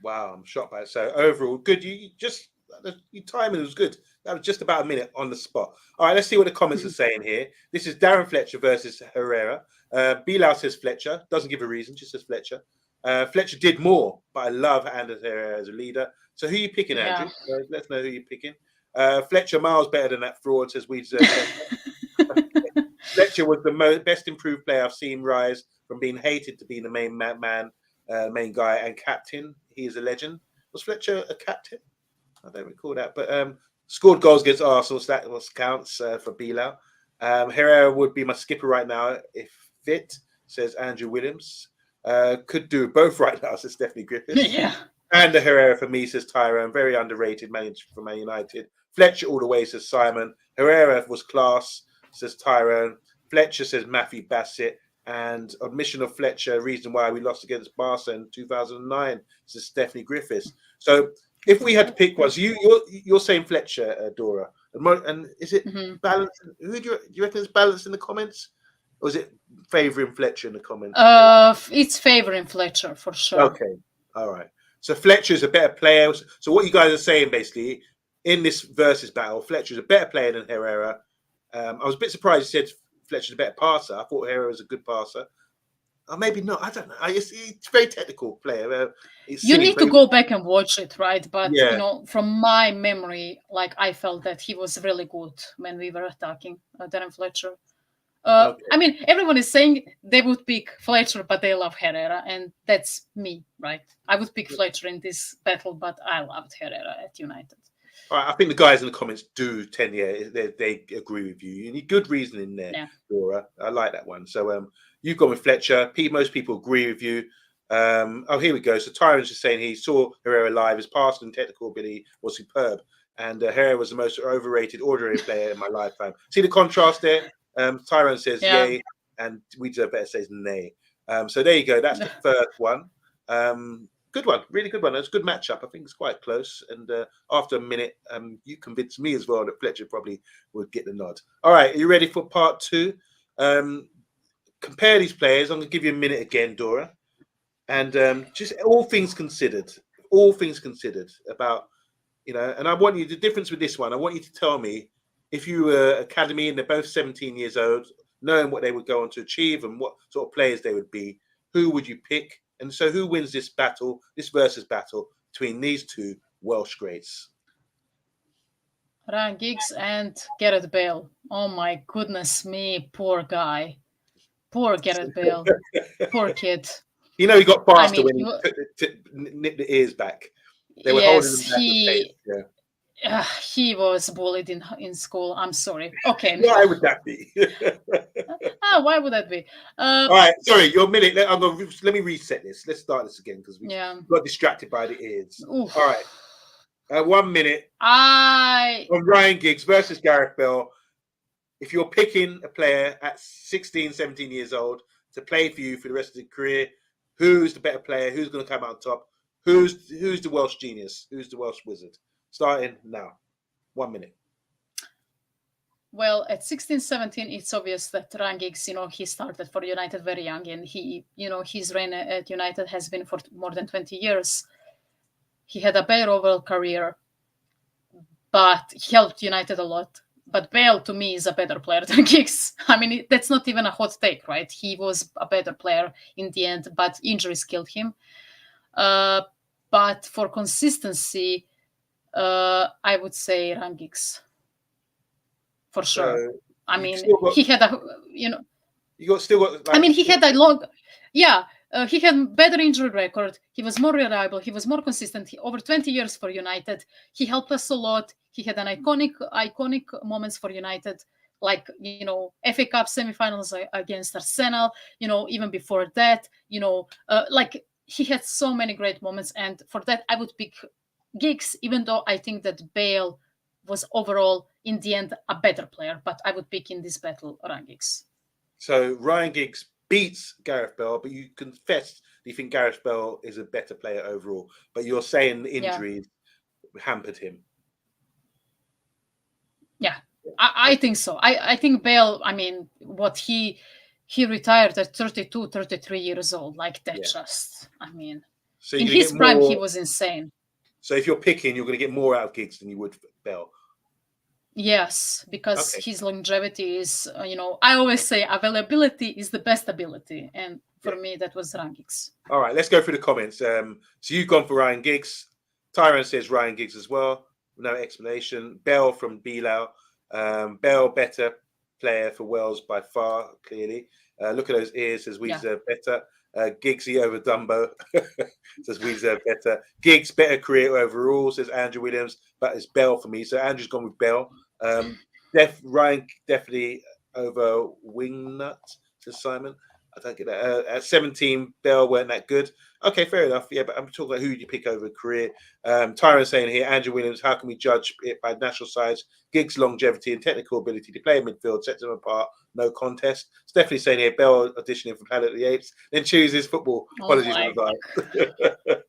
I'm shocked by it. So overall, good. Your timing was good. That was just about a minute on the spot. All right, let's see what the comments are saying here. This is Darren Fletcher versus Herrera. Bilal says Fletcher. Doesn't give a reason, just says Fletcher. Fletcher did more, but I love Anders Herrera as a leader. So who are you picking, Andrew? Let's know who you're picking. Fletcher miles better than that fraud, says we deserve. Fletcher was the best improved player I've seen rise from being hated to being the main main guy and captain. He is a legend. Was Fletcher a captain? I don't recall that, but scored goals against Arsenal. So that counts for Bilal. Herrera would be my skipper right now if fit, says Andrew Williams. Could do both right now, says Stephanie Griffiths. Yeah. And the Herrera for me, says Tyrone. Very underrated manager for Man United. Fletcher all the way, says Simon. Herrera was class, says Tyrone. Fletcher, says Matthew Bassett. And admission of Fletcher, reason why we lost against Barca in 2009, says Stephanie Griffiths. So if we had to pick one, so you're saying Fletcher, Dora. And is it balanced? Do you reckon it's balanced in the comments? Or is it favouring Fletcher in the comments? It's favouring Fletcher for sure. Okay. All right. So Fletcher is a better player. So what you guys are saying basically in this versus battle, Fletcher is a better player than Herrera. I was a bit surprised you said Fletcher's a better passer. I thought Herrera was a good passer. Or maybe not. I don't know. It's a very technical player. You need to go back and watch it, right? But from my memory, like I felt that he was really good when we were attacking Darren Fletcher. Okay. I mean, everyone is saying they would pick Fletcher, but they love Herrera, and that's me, right? I would pick Fletcher in this battle, but I loved Herrera at United. All right, I think the guys in the comments do tend, they agree with you. You need good reasoning there, Dora. I like that one. So you've gone with Fletcher. Most people agree with you. Here we go. So Tyron's just saying he saw Herrera live. His passing and technical ability was superb, and Herrera was the most overrated ordinary player in my lifetime. See the contrast there? Tyrone says yay, and we deserve better says nay. So there you go. That's the first one. Good one, really good one. It's a good matchup. I think it's quite close. And after a minute, you convinced me as well that Fletcher probably would get the nod. All right, are you ready for part two? Compare these players. I'm going to give you a minute again, Dora. And just all things considered about, and I want you, the difference with this one, I want you to tell me if you were academy and they're both 17 years old, knowing what they would go on to achieve and what sort of players they would be, who would you pick? And so who wins this battle, this versus battle between these two Welsh greats? Ryan Giggs and Gareth Bale. Oh my goodness me, poor guy. Poor Gareth Bale. Poor kid. He got faster when he nipped the ears back. They were holding him back. He was bullied in school. I'm sorry. Okay. Why would that be? Why would that be? All right. Sorry, your minute. Let me reset this. Let's start this again because we got distracted by the ears. Oof. All right. 1 minute. On Ryan Giggs versus Gareth Bale. If you're picking a player at 16, 17 years old to play for you for the rest of the career, who's the better player? Who's going to come out on top? Who's the Welsh genius? Who's the Welsh wizard? Starting now. 1 minute. Well, at 16, 17, it's obvious that Ryan Giggs, he started for United very young, and he, his reign at United has been for more than 20 years. He had a better overall career, but he helped United a lot. But Bale, to me, is a better player than Giggs. I mean, that's not even a hot take, right? He was a better player in the end, but injuries killed him. But for consistency, I would say Ryan Giggs. For sure. I mean, he had a, he had a long, he had better injury record. He was more reliable. He was more consistent. Over 20 years for United. He helped us a lot. He had an iconic moments for United, like, FA Cup semifinals against Arsenal, even before that, like he had so many great moments. And for that, I would pick Giggs, even though I think that Bale was overall in the end a better player. But I would pick in this battle Ryan Giggs. So Ryan Giggs beats Gareth Bale, but you confess you think Gareth Bale is a better player overall. But you're saying the injuries hampered him. Yeah, I think so. I think Bale, I mean, what he retired at 32, 33 years old. Like that just, I mean, so in his prime, he was insane. So if you're picking, you're going to get more out of Giggs than you would Bale. Yes, because his longevity is, I always say availability is the best ability. And for me, that was Ryan Giggs. All right, let's go through the comments. So you've gone for Ryan Giggs. Tyrone says Ryan Giggs as well. No explanation. Bale from Bilal. Bale better player for Wales by far, clearly. Look at those ears, says we deserve better. Giggsy over Dumbo, says we deserve better. Giggs better career overall, says Andrew Williams, but it's Bale for me. So Andrew's gone with Bale. Ryan definitely over Wingnut, says Simon. I don't get that. At 17, Bale weren't that good. Okay, fair enough. Yeah, but I'm talking about who you pick over career. Tyrone saying here, Andrew Williams, how can we judge it by national sides? Giggs' longevity and technical ability to play in midfield sets them apart. No contest. Stephanie saying here, Bale auditioning for Planet of the Apes, then chooses football. Apologies for that.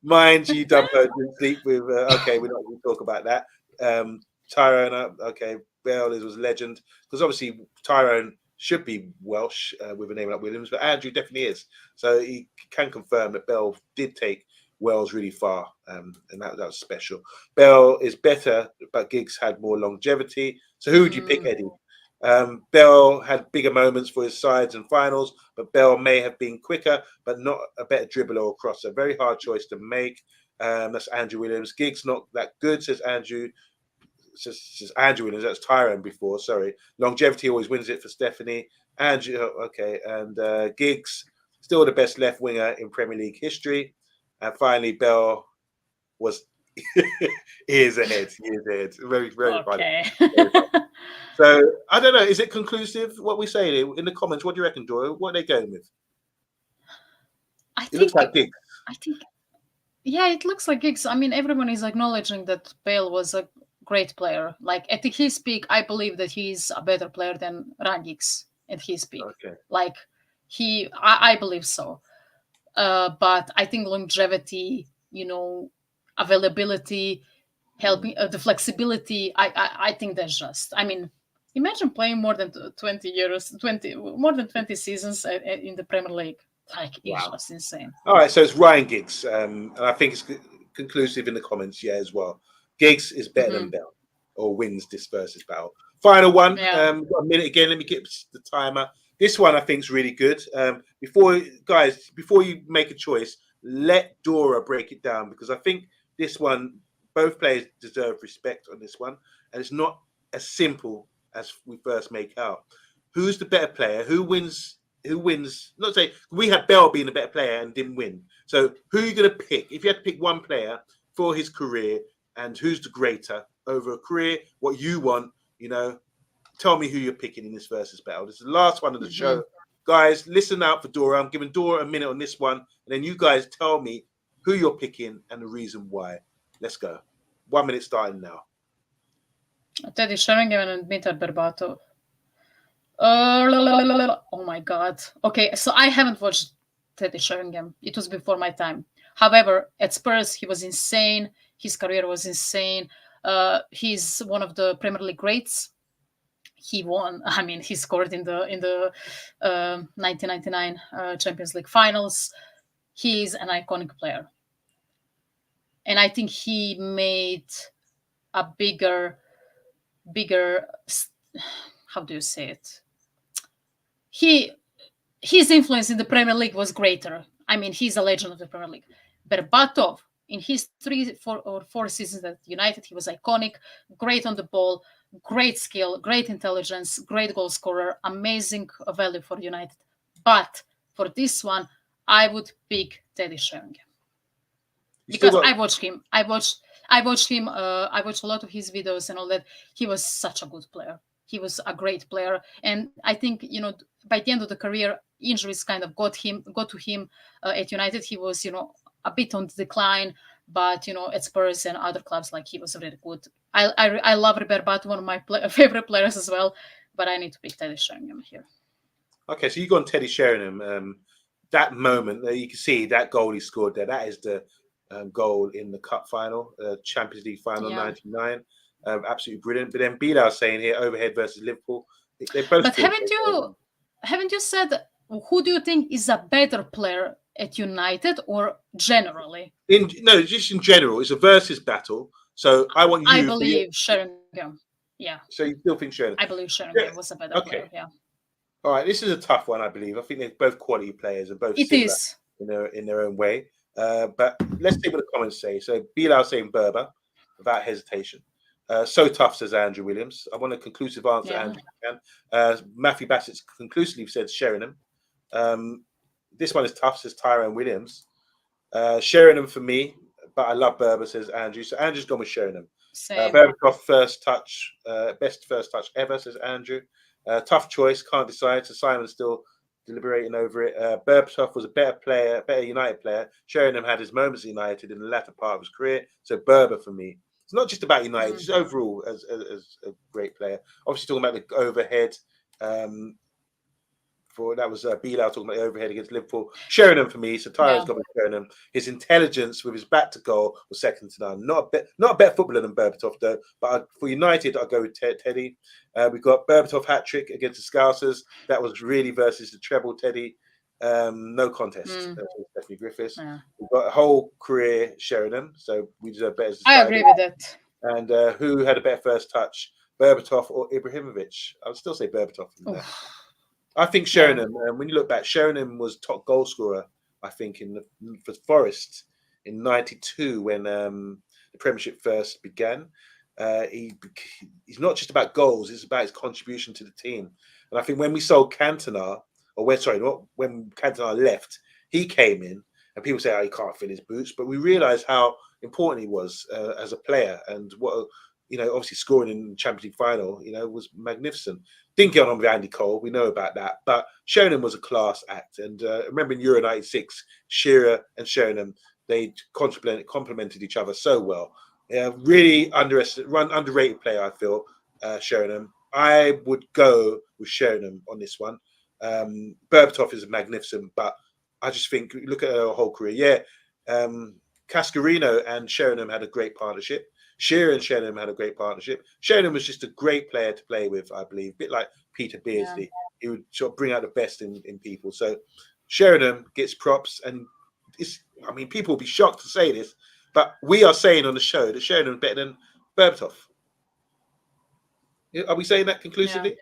Mind you, Dumbo didn't sleep with. Okay, we're not going to talk about that. Tyrone, okay, Bale was a legend because obviously Tyrone should be Welsh with a name like Williams, but Andrew definitely is. So he can confirm that Bale did take Wales really far, and that was special. Bale is better, but Giggs had more longevity. So who would you pick, Eddie? Bale had bigger moments for his sides and finals, but Bale may have been quicker, but not a better dribbler or crosser. Very hard choice to make. That's Andrew Williams. Giggs not that good, says Andrew. Says Andrew Williams. That's Tyrone before. Sorry, longevity always wins it for Stephanie. Andrew, okay, and Giggs still the best left winger in Premier League history. And finally, Bale was years ahead. Very, very funny. So I don't know. Is it conclusive? What we say in the comments? What do you reckon, Joy? What are they going with? It looks like Giggs. I think, yeah, it looks like Giggs. I mean, everyone is acknowledging that Bale was a great player. Like at his peak, I believe that he's a better player than Ryan Giggs at his peak. Okay. Like I believe so. But I think longevity, availability, helping the flexibility. I think that's just. I mean, imagine playing more than 20 years, more than 20 seasons in the Premier League. Like it's just insane. All right, so it's Ryan Giggs, and I think it's conclusive in the comments, as well. Giggs is better than Bale, or wins this versus battle. Final one. Got a minute again. Let me get the timer. This one I think is really good. Before you make a choice, let Dora break it down because I think this one, both players deserve respect on this one, and it's not as simple as we first make out. Who's the better player? Who wins? Not say we had Bale being a better player and didn't win. So who are you going to pick? If you had to pick one player for his career, and who's the greater over a career? What you want, tell me who you're picking in this versus battle. This is the last one of the show. Guys, listen out for Dora. I'm giving Dora a minute on this one. And then you guys tell me who you're picking and the reason why. Let's go. 1 minute starting now. Teddy Sheringham and Dimitar Berbatov. Oh my God. Okay, so I haven't watched Teddy Sheringham. It was before my time. However, at Spurs, he was insane. His career was insane. He's one of the Premier League greats. He won. I mean, he scored in the 1999 Champions League finals. He's an iconic player, and I think he made a bigger. How do you say it? His influence in the Premier League was greater. I mean, he's a legend of the Premier League. Berbatov, in his 4 seasons at United, he was iconic, great on the ball, great skill, great intelligence, great goal scorer, amazing value for United. But for this one, I would pick Teddy Sheringham because I watched him. I watched a lot of his videos and all that. He was such a good player. He was a great player, and I think by the end of the career, injuries kind of got to him at United. He was a bit on the decline, But at Spurs and other clubs, like, he was really good. I love Berbatov, one of my favorite players as well. But I need to pick Teddy Sheringham here. Okay, so you got on Teddy Sheringham. That moment, you can see that goal he scored there. That is the goal in the cup final, Champions League final, '99. Absolutely brilliant. But then Bale saying here, overhead versus Liverpool. They both. But haven't you said who do you think is a better player at United or generally? Just in general, it's a versus battle. So I want you. I believe Sheringham. Yeah. So you still think Sheringham? I believe Sheringham was a better player. Yeah. All right, this is a tough one, I believe. I think they're both quality players and both similar in their own way. But let's see what the comments say. So Bilal saying Berber without hesitation. So tough, says Andrew Williams. I want a conclusive answer, Andrew. Matthew Bassett's conclusively said Sheringham. This one is tough, says Tyrone Williams. Sheringham for me, but I love Berber, says Andrew. So Andrew's gone with Sheringham. Berbatov first touch, best first touch ever, says Andrew. Tough choice, can't decide. So Simon's still deliberating over it. Berbatov was a better player, better United player. Sheringham had his moments at United in the latter part of his career. So Berber for me. It's not just about United, just overall as a great player. Obviously talking about the overhead. That was Bilal talking about the overhead against Liverpool. Sheringham for me. So Tyrone's got with Sheringham. His intelligence with his back to goal was second to none. Not a better footballer than Berbatov though. But for United, I'll go with Teddy. We've got Berbatov hat trick against the Scousers. That was really versus the treble Teddy. No contest. Definitely Griffiths. Yeah. We've got a whole career Sheringham. So we deserve better. I agree with that. And who had a better first touch, Berbatov or Ibrahimovic? I would still say Berbatov. I think Sheringham, when you look back, Sheringham was top goal scorer, I think, for Forest in '92 when the Premiership first began. He's not just about goals, it's about his contribution to the team. And I think when we sold Cantona, when Cantona left, he came in, and people say, he can't fill his boots. But we realised how important he was as a player, and what, obviously scoring in the Champions League final, was magnificent. Didn't get on with Andy Cole, we know about that. But Sheringham was a class act. And remember in Euro 96, Shearer and Sheringham, they complemented each other so well. Really underrated player, I feel, Sheringham. I would go with Sheringham on this one. Berbatov is magnificent, but I just think, look at her whole career. Cascarino and Sheringham had a great partnership. Shearer and Sheringham had a great partnership. Sheringham was just a great player to play with, I believe. A bit like Peter Beardsley. He would sort of bring out the best in people. So Sheringham gets props. And people will be shocked to say this, but we are saying on the show that Sheringham is better than Berbatov. Are we saying that conclusively?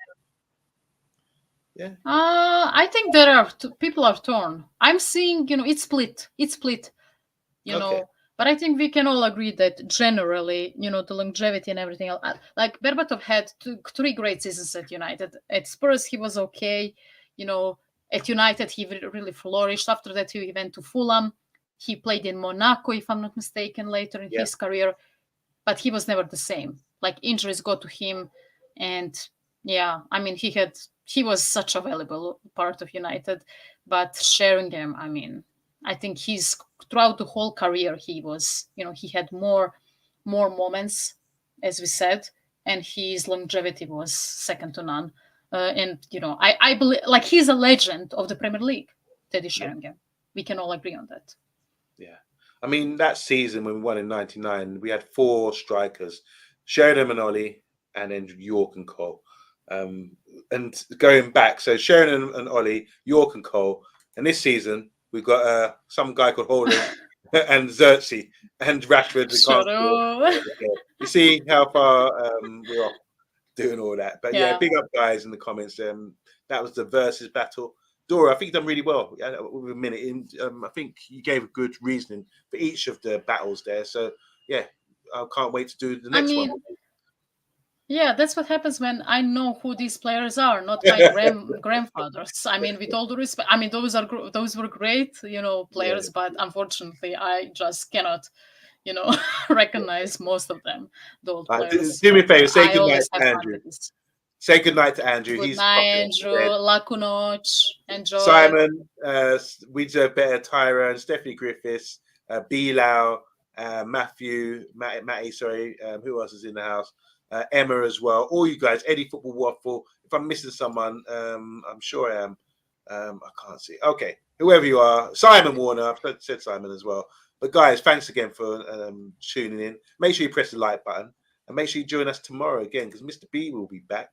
Yeah. I think people are torn. I'm seeing, it's split. It's split, know. But I think we can all agree that generally, the longevity and everything else, like Berbatov had 3 great seasons at United. At Spurs, he was okay. At United, he really flourished. After that, he went to Fulham. He played in Monaco, if I'm not mistaken, later in his career. But he was never the same. Like, injuries got to him. And he was such a valuable part of United. But Sheringham, I think throughout the whole career, he was, he had more moments, as we said, and his longevity was second to none. I believe, like, he's a legend of the Premier League, Teddy Sheringham. We can all agree on that. Yeah. That season when we won in '99, we had 4 strikers, Sheringham and Ollie, and then York and Cole. And going back, so Sheringham and Ollie, York and Cole, and this season, we've got some guy called Holden and Xerxes and Rashford. You see how far we're off doing all that. But big up guys in the comments. That was the versus battle. Dora, I think you've done really well with a minute in. I think you gave a good reasoning for each of the battles there. So, I can't wait to do the next one. Yeah, that's what happens when I know who these players are, not my grandfathers. With all the respect, those were great, players, but unfortunately, I just cannot, recognize most of them, the old players. Do me a favor, say goodnight to Andrew. Say goodnight to Andrew. Good night, Andrew. Laku noc. Enjoy. Simon, we deserve better. Tyrone, Stephanie Griffiths, Bilal, Matthew, Matty, sorry, who else is in the house? Emma as well. All you guys, Eddie Football Waffle. If I'm missing someone, I'm sure I am. I can't see. Okay, whoever you are, Simon Warner. I've said Simon as well. But guys, thanks again for tuning in. Make sure you press the like button and make sure you join us tomorrow again because Mr. B will be back.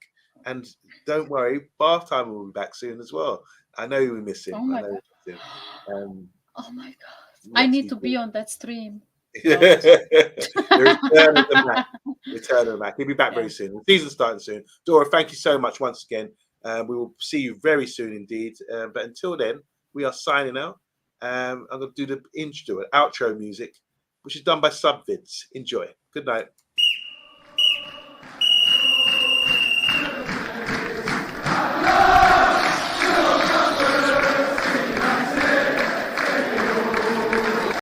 And don't worry, Bath Time will be back soon as well. I know we miss him. Oh my I know god! we miss him. Oh my god! I need to be on that stream. The return of the Mac. Return of the Mac. He'll be back very soon. The season's starting soon. Dora, thank you so much once again. We will see you very soon indeed. But until then, we are signing out. I'm going to do the outro music, which is done by Subvids. Enjoy. Good night.